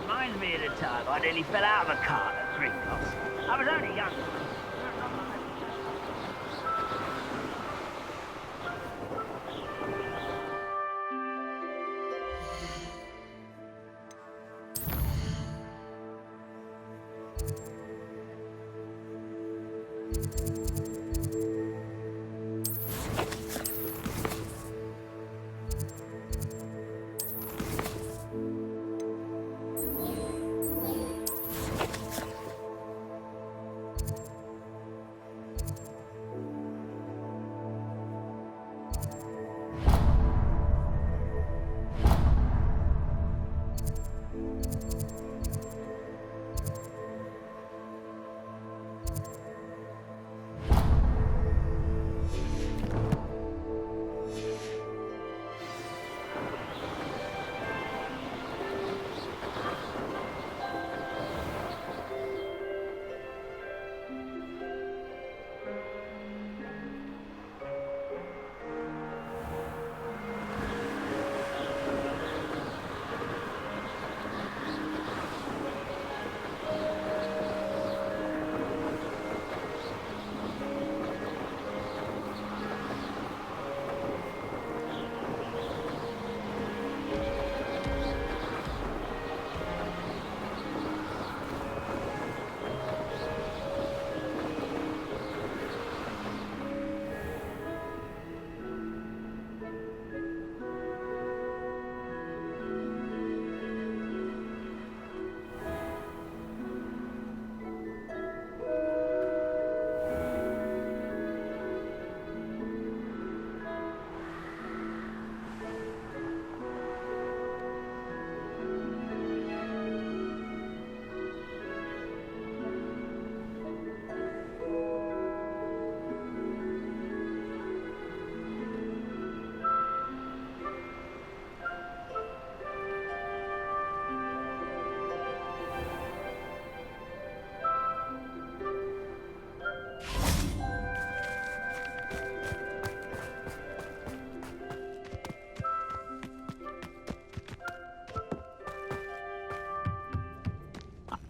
Reminds me of the time I nearly fell out of a cart at Gringotts. I was only young.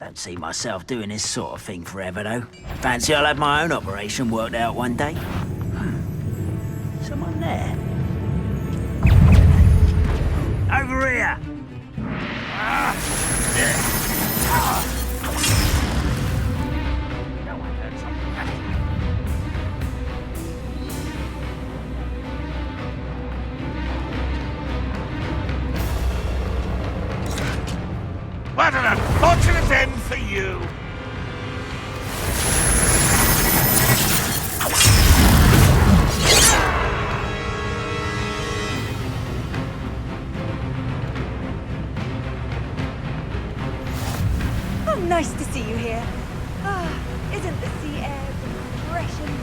Don't see myself doing this sort of thing forever, though. Fancy I'll have my own operation worked out one day. Someone there. Over here! No one heard something like that. What an unfortunate end for you! Oh, nice to see you here. Ah, isn't the sea air refreshing?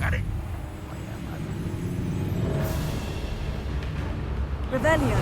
Got it. Revelio.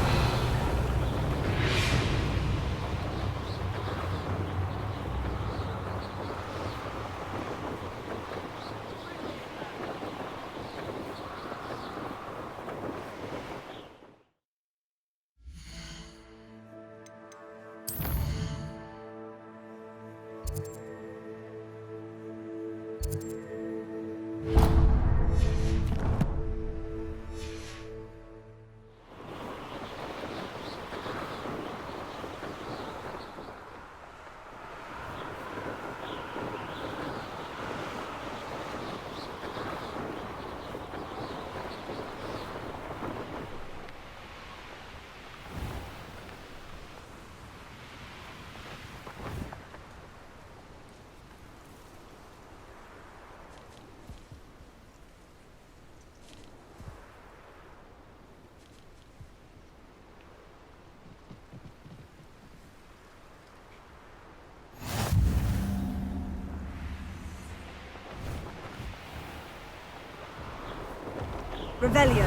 Revelio.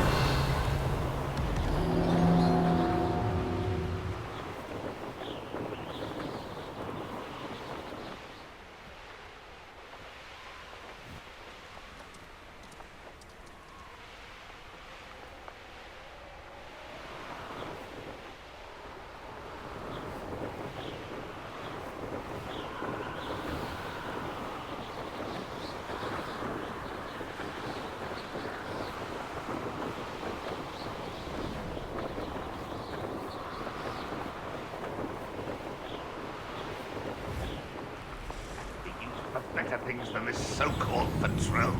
Better things than this so-called patrol.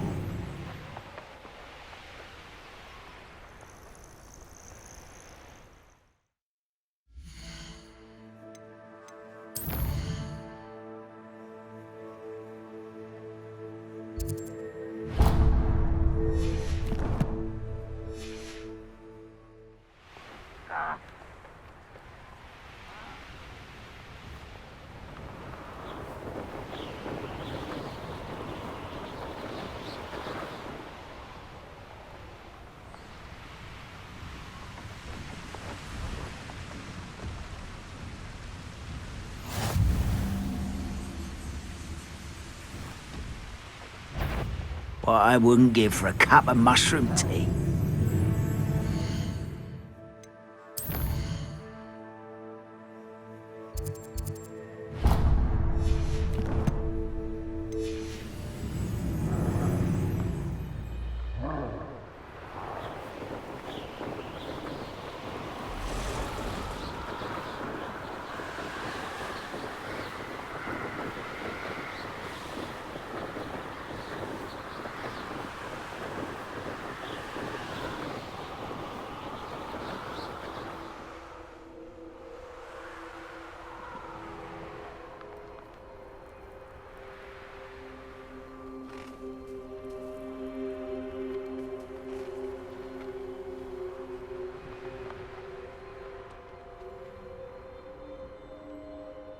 What I wouldn't give for a cup of mushroom tea.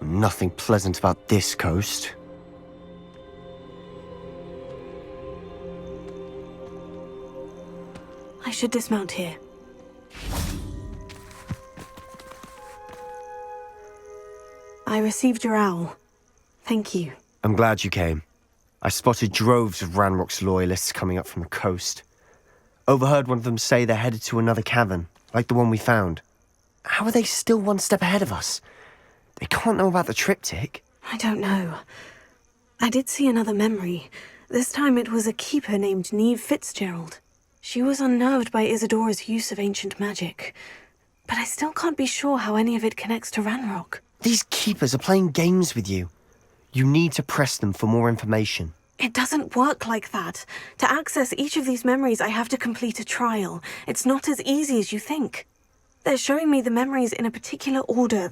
Nothing pleasant about this coast. I should dismount here. I received your owl. Thank you. I'm glad you came. I spotted droves of Ranrock's loyalists coming up from the coast. Overheard one of them say they're headed to another cavern, like the one we found. How are they still one step ahead of us? They can't know about the triptych. I don't know. I did see another memory. This time it was a keeper named Neve Fitzgerald. She was unnerved by Isadora's use of ancient magic. But I still can't be sure how any of it connects to Ranrock. These keepers are playing games with you. You need to press them for more information. It doesn't work like that. To access each of these memories, I have to complete a trial. It's not as easy as you think. They're showing me the memories in a particular order.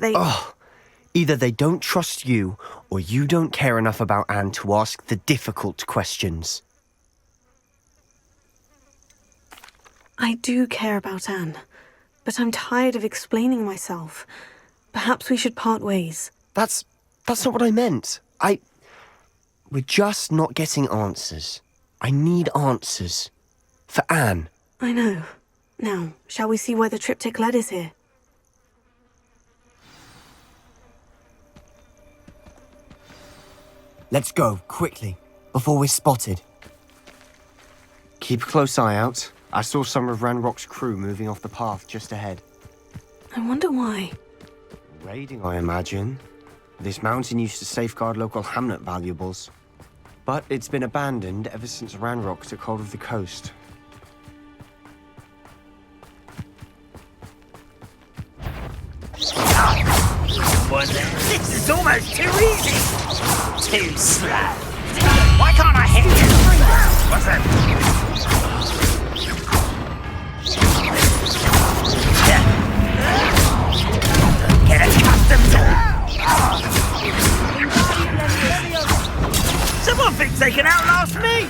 Either they don't trust you, or you don't care enough about Anne to ask the difficult questions. I do care about Anne, but I'm tired of explaining myself. Perhaps we should part ways. That's not what I meant. We're just not getting answers. I need answers. For Anne. I know. Now, shall we see where the triptych led us here? Let's go, quickly, before we're spotted. Keep a close eye out. I saw some of Ranrock's crew moving off the path just ahead. I wonder why. Raiding, I imagine. This mountain used to safeguard local hamlet valuables. But it's been abandoned ever since Ranrock took hold of the coast. This is almost too easy! Too slow. Why can't I hit you? What's that? Get accustomed to it! Someone thinks they can outlast me!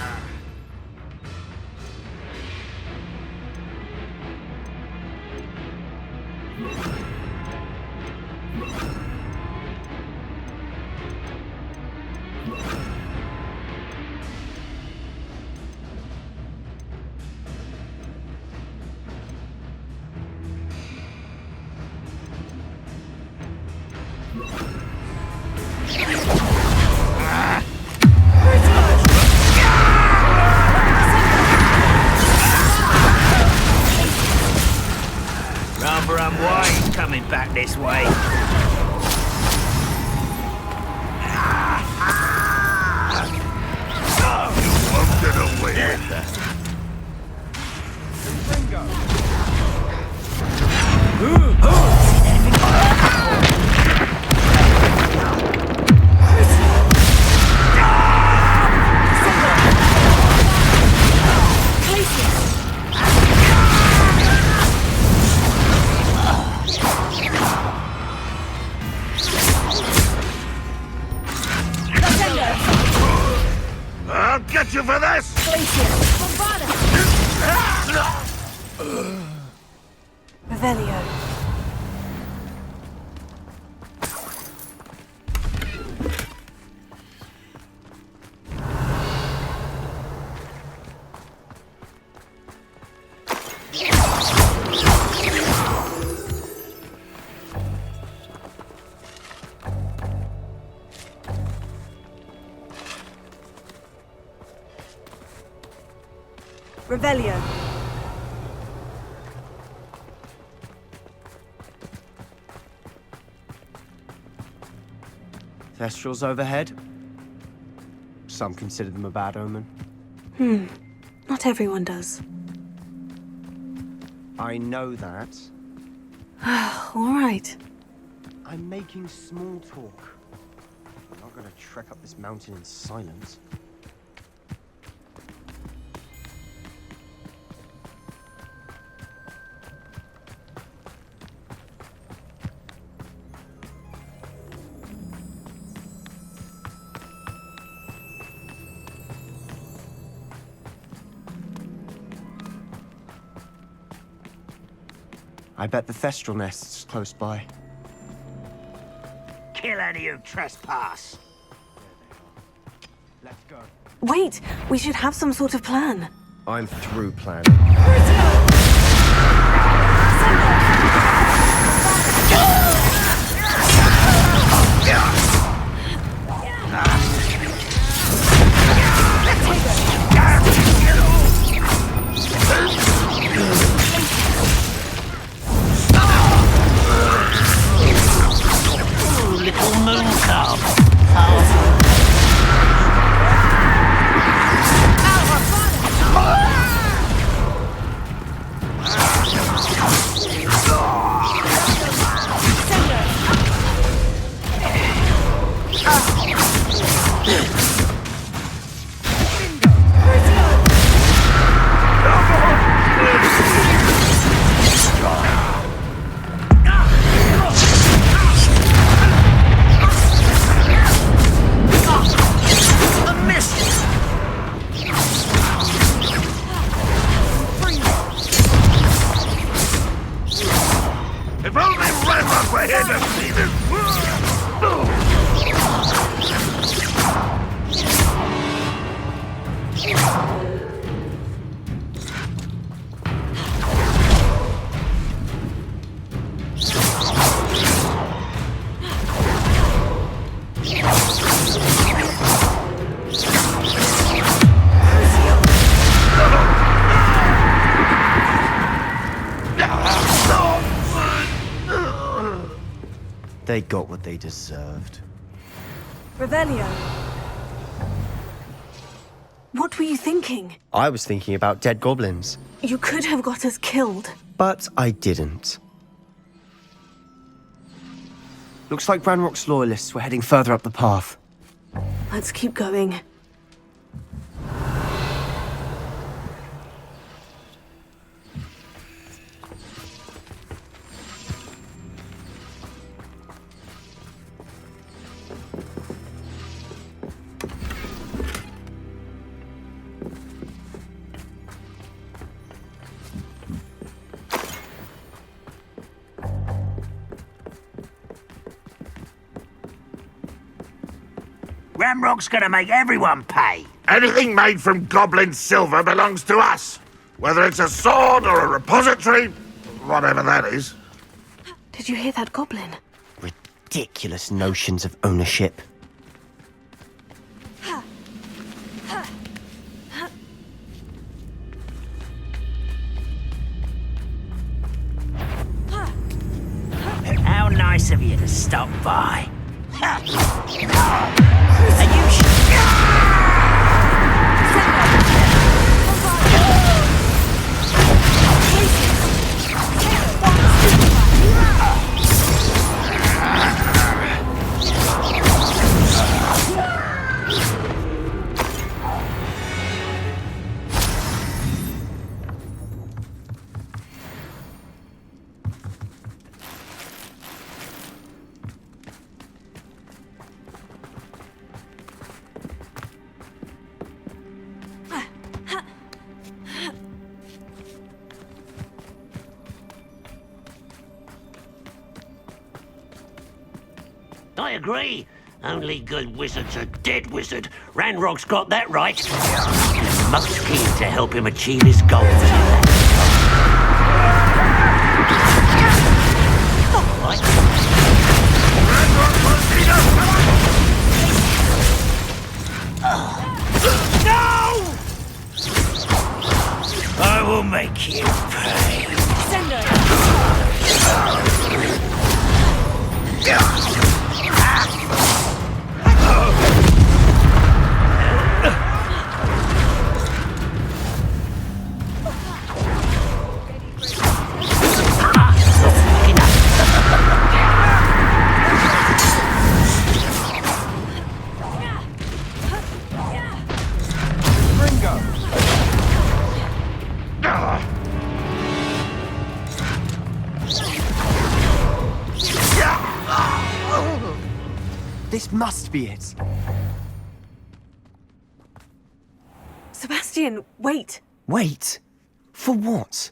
why he's coming back this way. You won't get away with that. I'll get you for this! Revelio. Revelio. Thestrals overhead. Some consider them a bad omen. Not everyone does. I know that. All right. I'm making small talk. I'm not gonna trek up this mountain in silence. I bet the Thestral nest's close by. Kill any who trespass. Let's go. Wait, we should have some sort of plan. I'm through planning. Little moon cub. If only Ranrock were here to see this! They got what they deserved. Revelio. What were you thinking? I was thinking about dead goblins. You could have got us killed. But I didn't. Looks like Ranrock's loyalists were heading further up the path. Let's keep going. Ramrock's gonna make everyone pay. Anything made from goblin silver belongs to us. Whether it's a sword or a repository, whatever that is. Did you hear that goblin? Ridiculous notions of ownership. nice of you to stop by. And you I agree. Only good wizard's a dead wizard. Ranrock's got that right. I'm most keen to help him achieve his goals. No! I will make you pay. This must be it. Sebastian, wait. Wait? For what?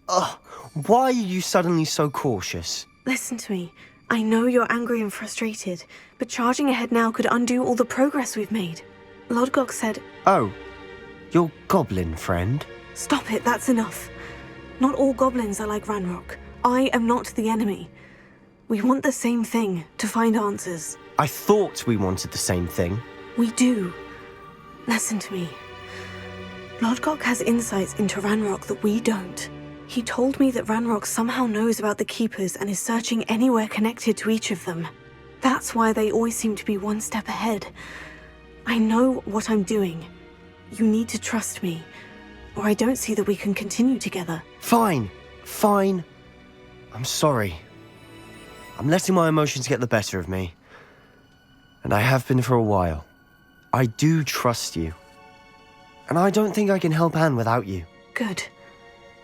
Ugh, why are you suddenly so cautious? Listen to me. I know you're angry and frustrated, but charging ahead now could undo all the progress we've made. Lodgok said... Oh, your goblin friend? Stop it, that's enough. Not all goblins are like Ranrock. I am not the enemy. We want the same thing, to find answers. I thought we wanted the same thing. We do. Listen to me. Lodgok has insights into Ranrock that we don't. He told me that Ranrock somehow knows about the Keepers and is searching anywhere connected to each of them. That's why they always seem to be one step ahead. I know what I'm doing. You need to trust me, or I don't see that we can continue together. Fine. Fine. I'm sorry. I'm letting my emotions get the better of me. And I have been for a while. I do trust you. And I don't think I can help Anne without you. Good.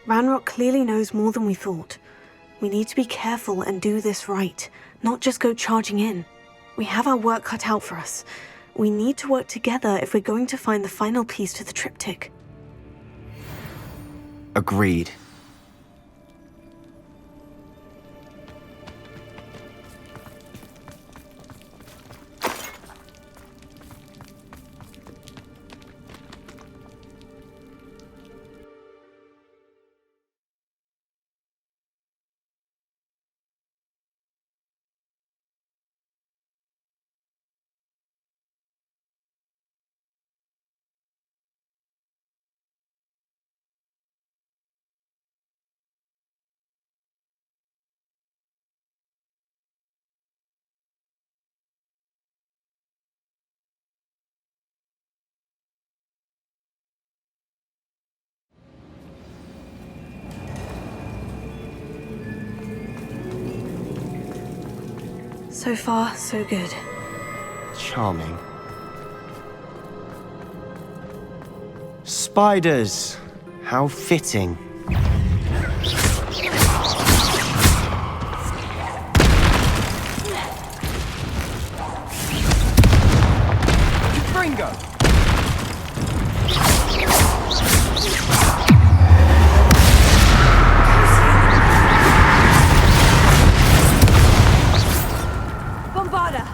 Ranrock clearly knows more than we thought. We need to be careful and do this right, not just go charging in. We have our work cut out for us. We need to work together if we're going to find the final piece to the triptych. Agreed. So far, so good. Charming. Spiders! How fitting. Bringo! Bombarda!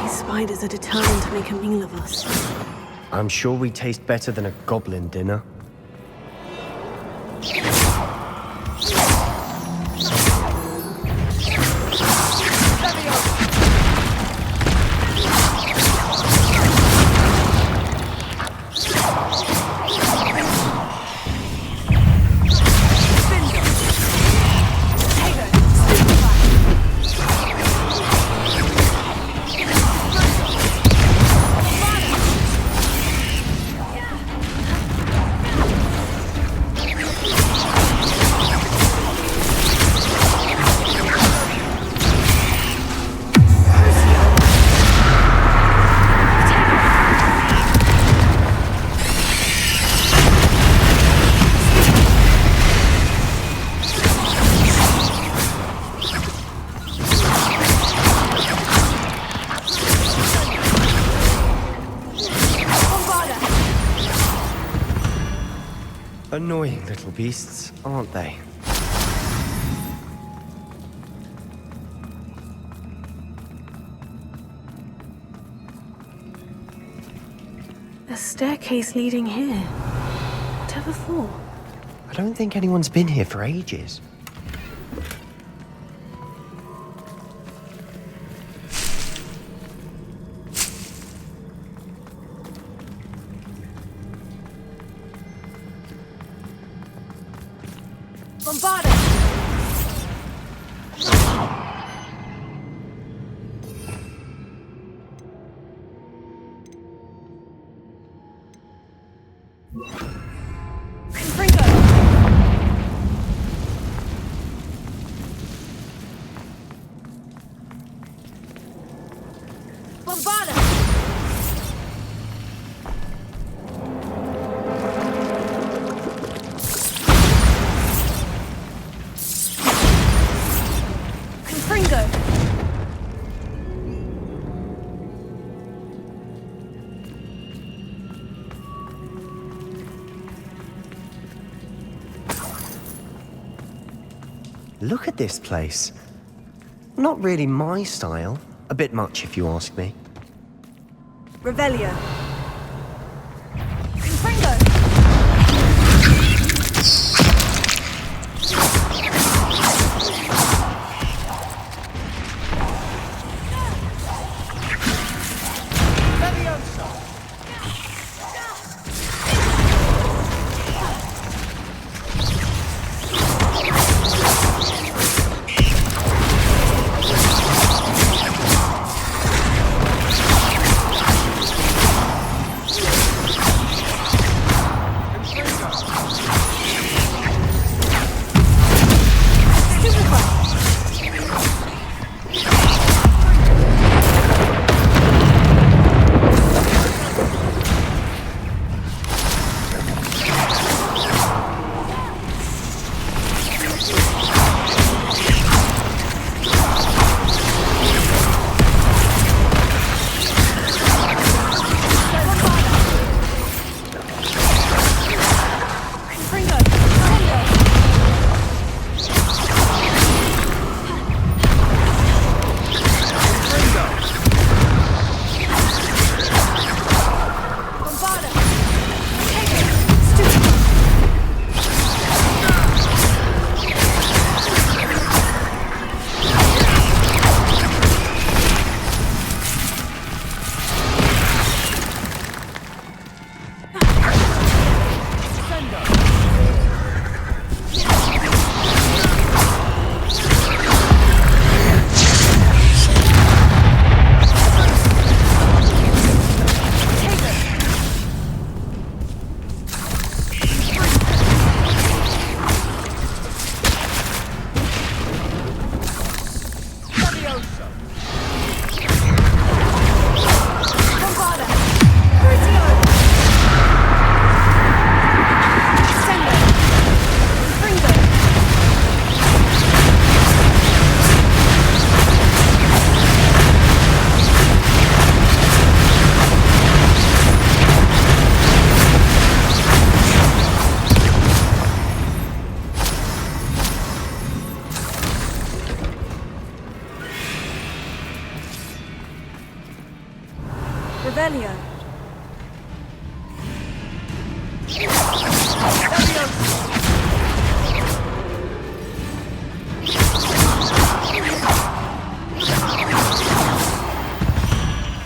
These spiders are determined to make a meal of us. I'm sure we taste better than a goblin dinner. Annoying little beasts, aren't they? A staircase leading here. Whatever for? I don't think anyone's been here for ages. Look at this place. Not really my style. A bit much, if you ask me. Revelio. Revelio.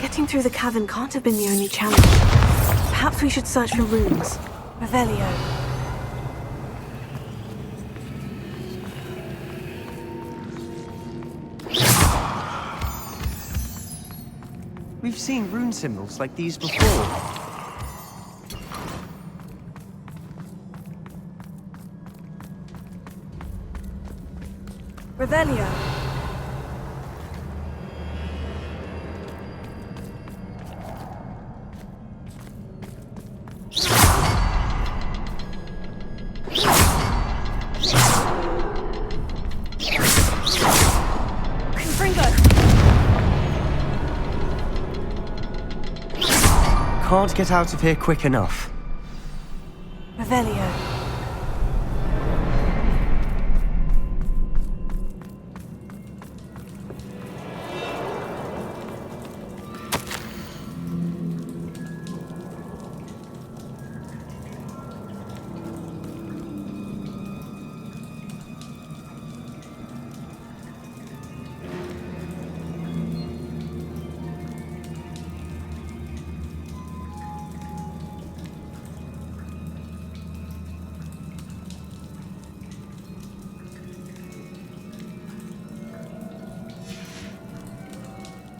Getting through the cavern can't have been the only challenge. Perhaps we should search for runes. Revelio. We've seen rune symbols like these before. Revelio. Can't get out of here quick enough. Revelio.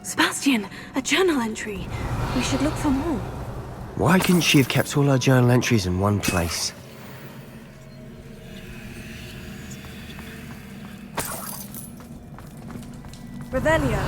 Sebastian, a journal entry. We should look for more. Why couldn't she have kept all her journal entries in one place? Revelio.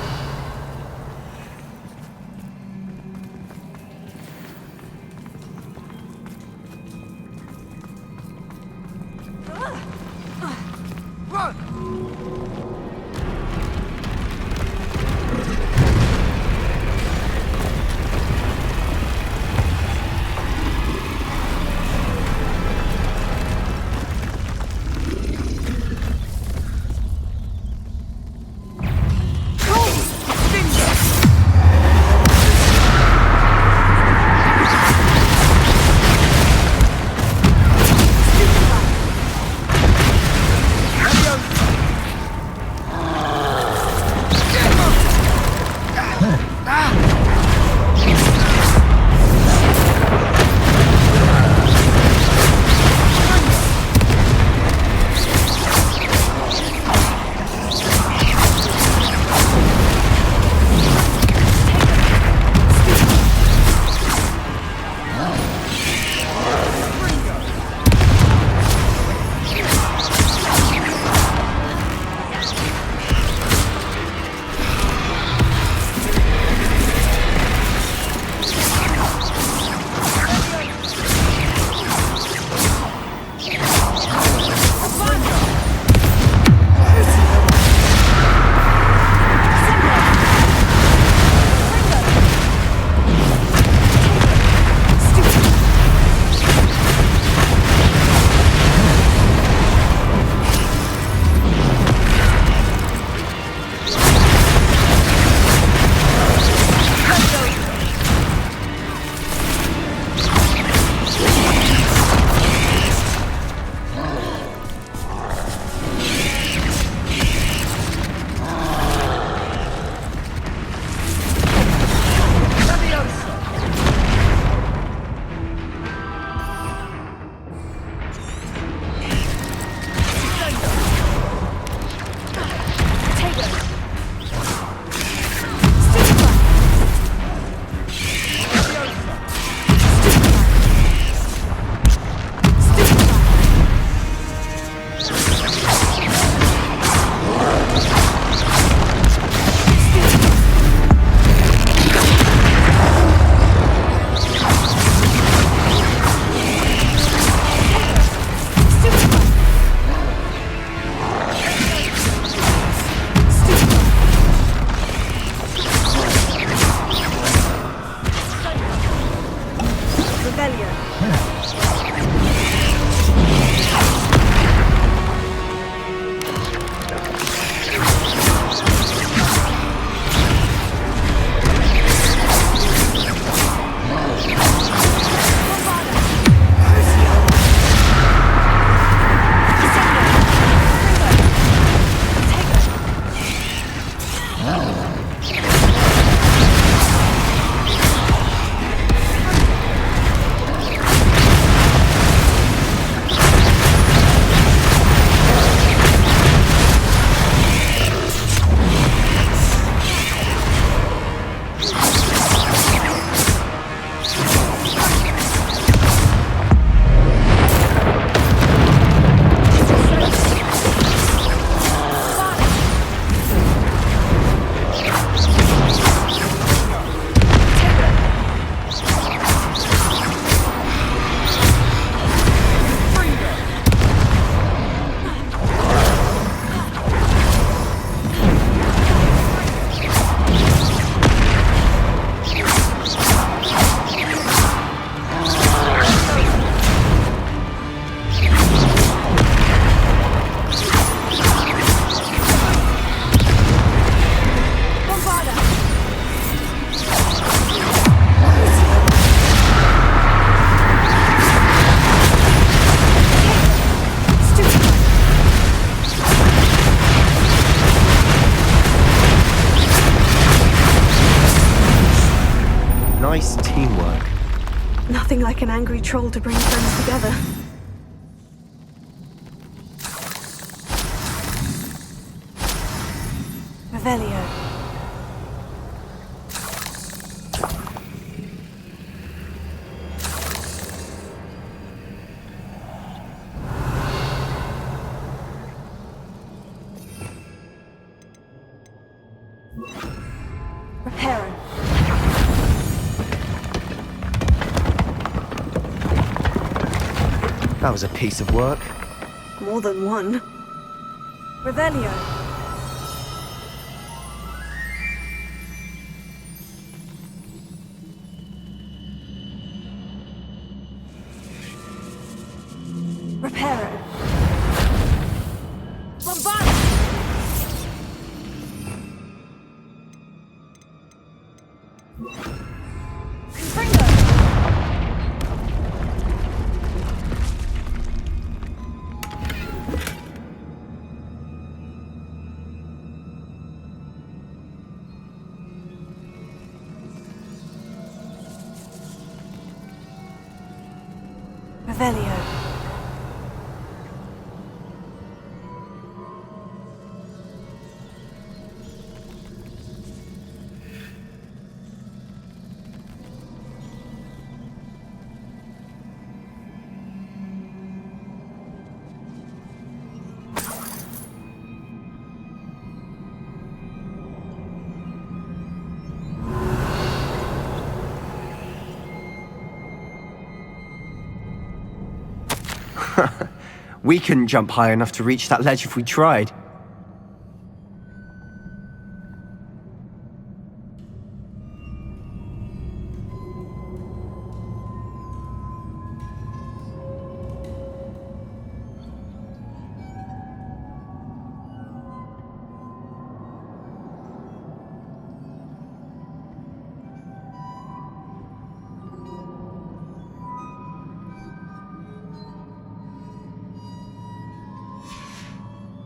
Nice teamwork. Nothing like an angry troll to bring friends together. Revelio. Reparo. That was a piece of work. More than one. Revelio. Reparo. Bombard! Confringo! Revelio. We couldn't jump high enough to reach that ledge if we tried.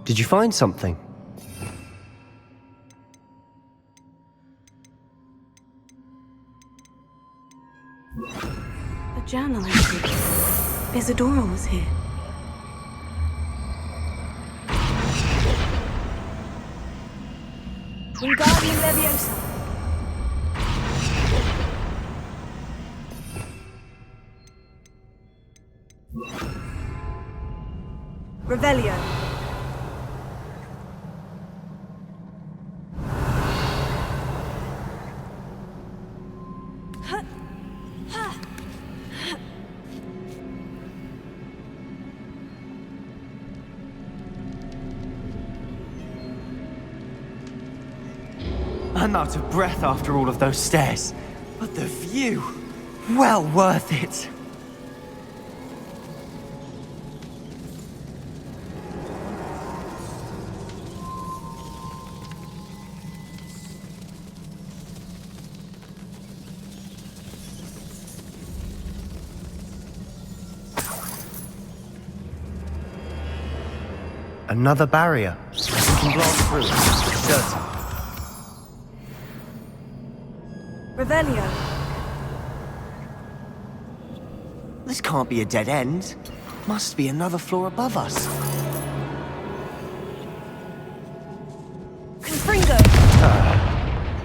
Did you find something? A journal entry. Isadora was here. Wingardium Leviosa. Revelio. I'm out of breath after all of those stairs. But the view, well worth it. Another barrier. We can blast through it, certain. Revelio. This can't be a dead end. Must be another floor above us. Confringo.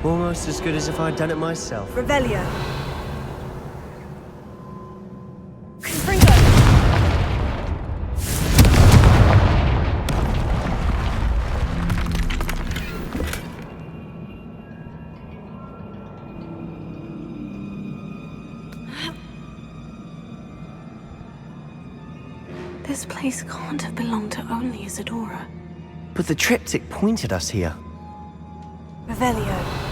Almost as good as if I'd done it myself. Revelio. Confringo. This place can't have belonged to only Isadora. But the triptych pointed us here. Revelio.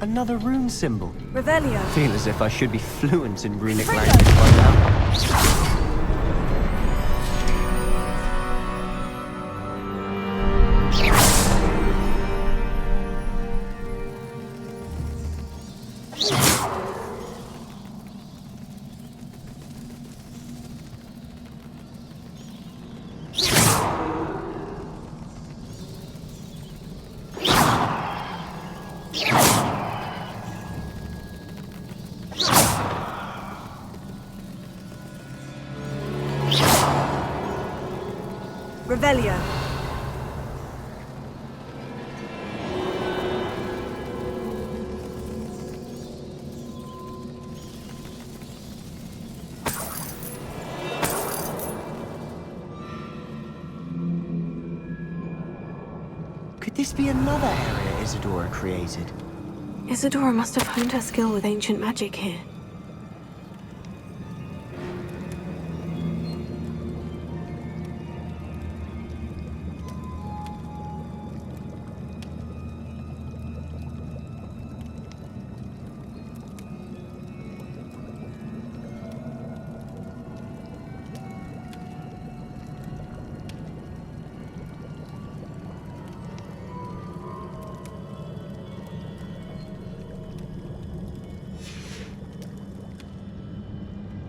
Another rune symbol. Revelio. Feel as if I should be fluent in runic language by now. Revelio. Could this be another area Isadora created? Isadora must have honed her skill with ancient magic here.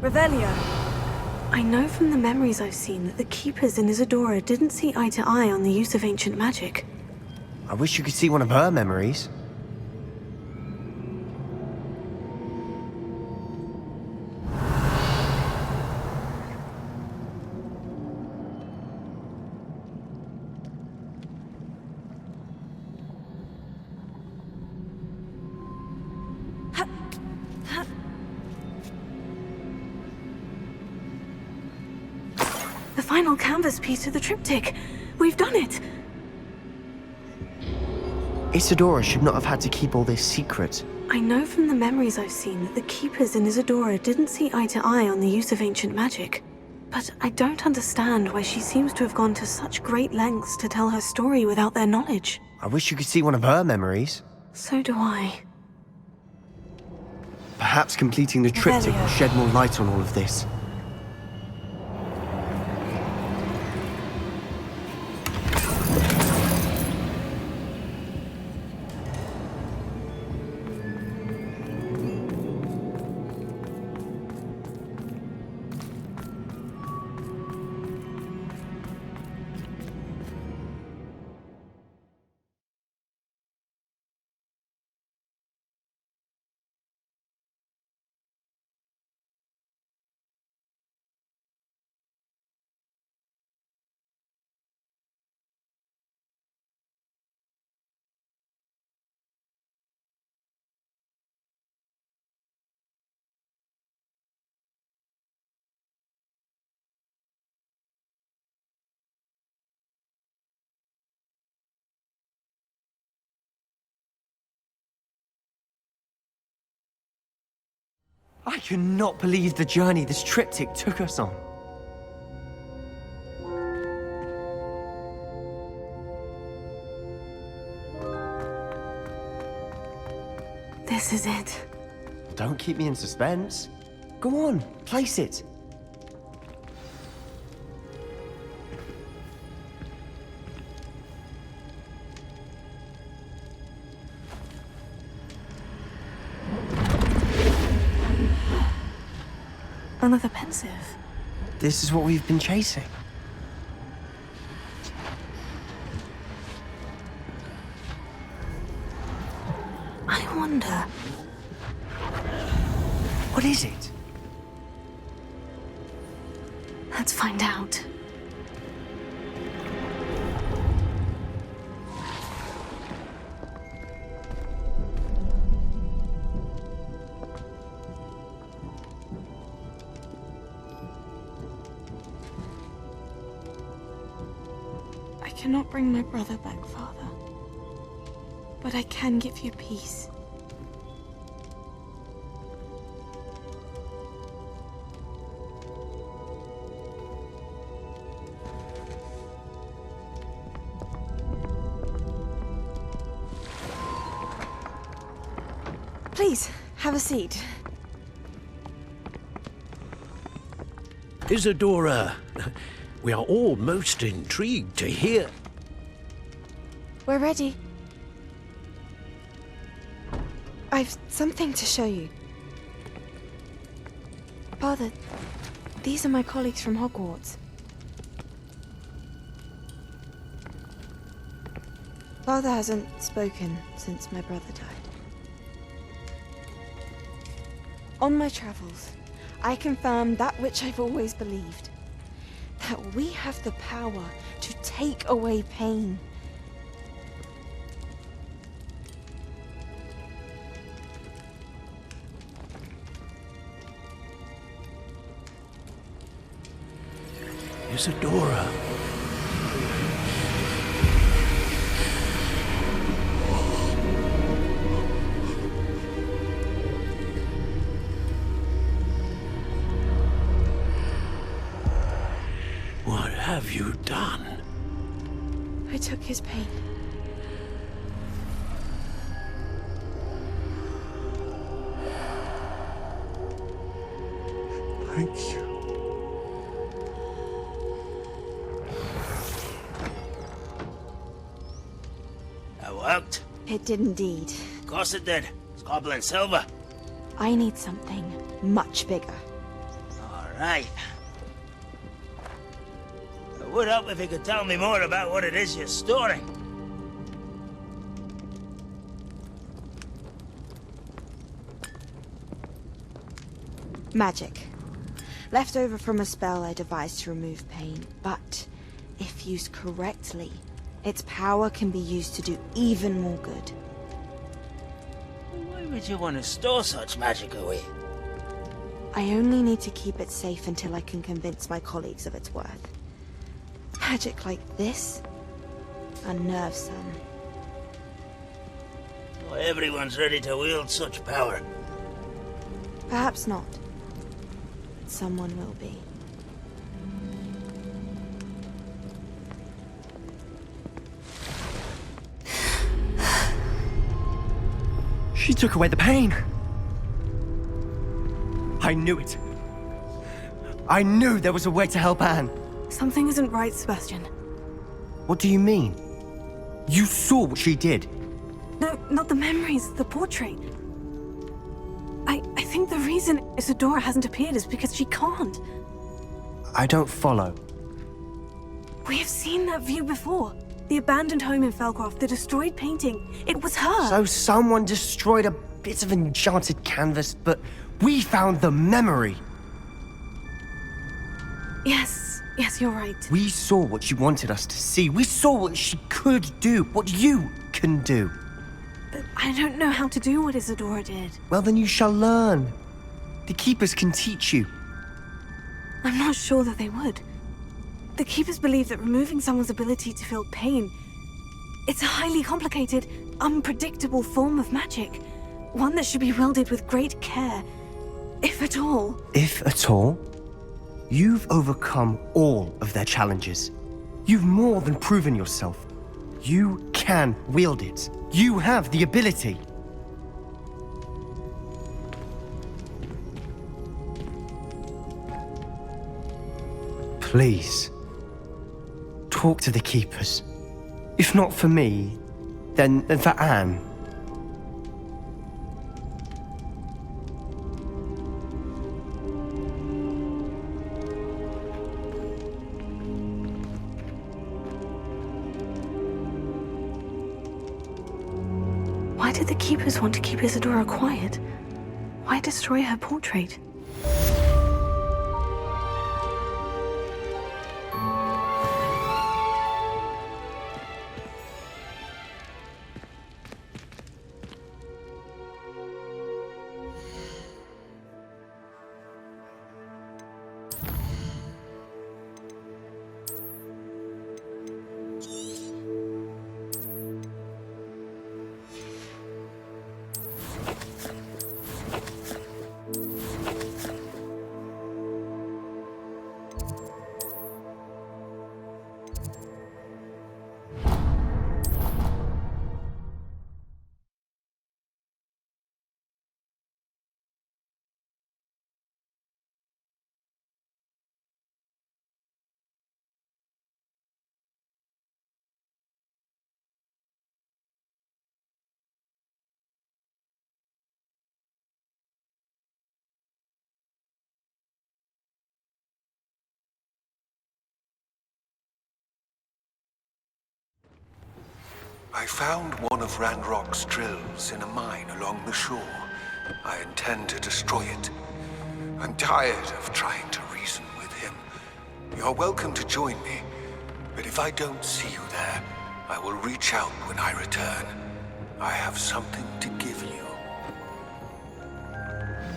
Revelio. I know from the memories I've seen that the Keepers in Isadora didn't see eye to eye on the use of ancient magic. I wish you could see one of her memories. The final canvas piece of the triptych. We've done it! Isadora should not have had to keep all this secret. I know from the memories I've seen that the Keepers in Isadora didn't see eye to eye on the use of ancient magic. But I don't understand why she seems to have gone to such great lengths to tell her story without their knowledge. I wish you could see one of her memories. So do I. Perhaps completing the triptych will shed more light on all of this. I cannot believe the journey this triptych took us on. This is it. Don't keep me in suspense. Go on, place it. Another pensive. This is what we've been chasing. I wonder... What is it? Let's find out. I cannot bring my brother back, Father. But I can give you peace. Please, have a seat. Isadora, we are all most intrigued to hear. We're ready. I've something to show you. Father, these are my colleagues from Hogwarts. Father hasn't spoken since my brother died. On my travels, I confirmed that which I've always believed. That we have the power to take away pain. Isadora. What have you done? I took his pain. Thank you. That worked. It did indeed. Of course it did. It's goblin silver. I need something much bigger. All right. It would help if you could tell me more about what it is you're storing. Magic. Left over from a spell I devised to remove pain, but if used correctly, its power can be used to do even more good. Why would you want to store such magic away? I only need to keep it safe until I can convince my colleagues of its worth. Magic like this unnerves some. Not everyone's ready to wield such power. Perhaps not. Someone will be. She took away the pain. I knew it. I knew there was a way to help Anne. Something isn't right, Sebastian. What do you mean? You saw what she did. No, not the memories, the portrait. I think the reason Isadora hasn't appeared is because she can't. I don't follow. We have seen that view before. The abandoned home in Felcroft, the destroyed painting. It was her. So someone destroyed a bit of enchanted canvas, but we found the memory. Yes, you're right. We saw what she wanted us to see. We saw what she could do, what you can do. But I don't know how to do what Isadora did. Well, then you shall learn. The Keepers can teach you. I'm not sure that they would. The Keepers believe that removing someone's ability to feel pain, it's a highly complicated, unpredictable form of magic. One that should be wielded with great care, if at all. If at all? You've overcome all of their challenges. You've more than proven yourself. You can wield it. You have the ability. Please, talk to the Keepers. If not for me, then for Anne. Why did the Keepers want to keep Isadora quiet? Why destroy her portrait? I found one of Ranrock's drills in a mine along the shore. I intend to destroy it. I'm tired of trying to reason with him. You're welcome to join me, but if I don't see you there, I will reach out when I return. I have something to give you.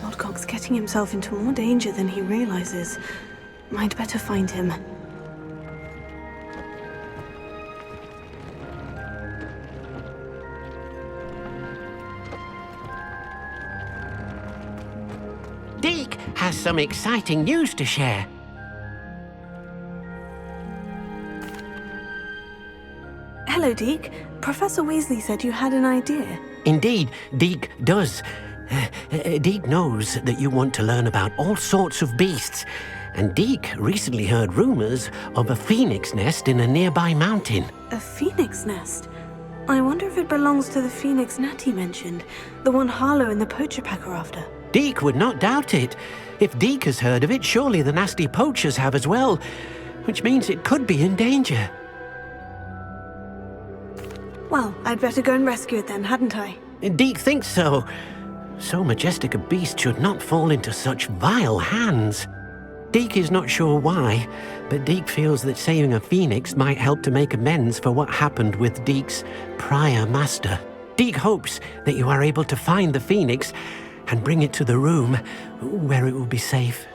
Lodcock's getting himself into more danger than he realizes. I'd better find him. Deke has some exciting news to share. Hello, Deke. Professor Weasley said you had an idea. Indeed, Deke does. Deke knows that you want to learn about all sorts of beasts, and Deke recently heard rumors of a phoenix nest in a nearby mountain. A phoenix nest? I wonder if it belongs to the phoenix Natty mentioned, the one Harlow and the poacher pack are after. Deke would not doubt it. If Deke has heard of it, surely the nasty poachers have as well, which means it could be in danger. Well, I'd better go and rescue it then, hadn't I? Deke thinks so. So majestic a beast should not fall into such vile hands. Deke is not sure why, but Deke feels that saving a phoenix might help to make amends for what happened with Deke's prior master. Deke hopes that you are able to find the phoenix and bring it to the room where it will be safe.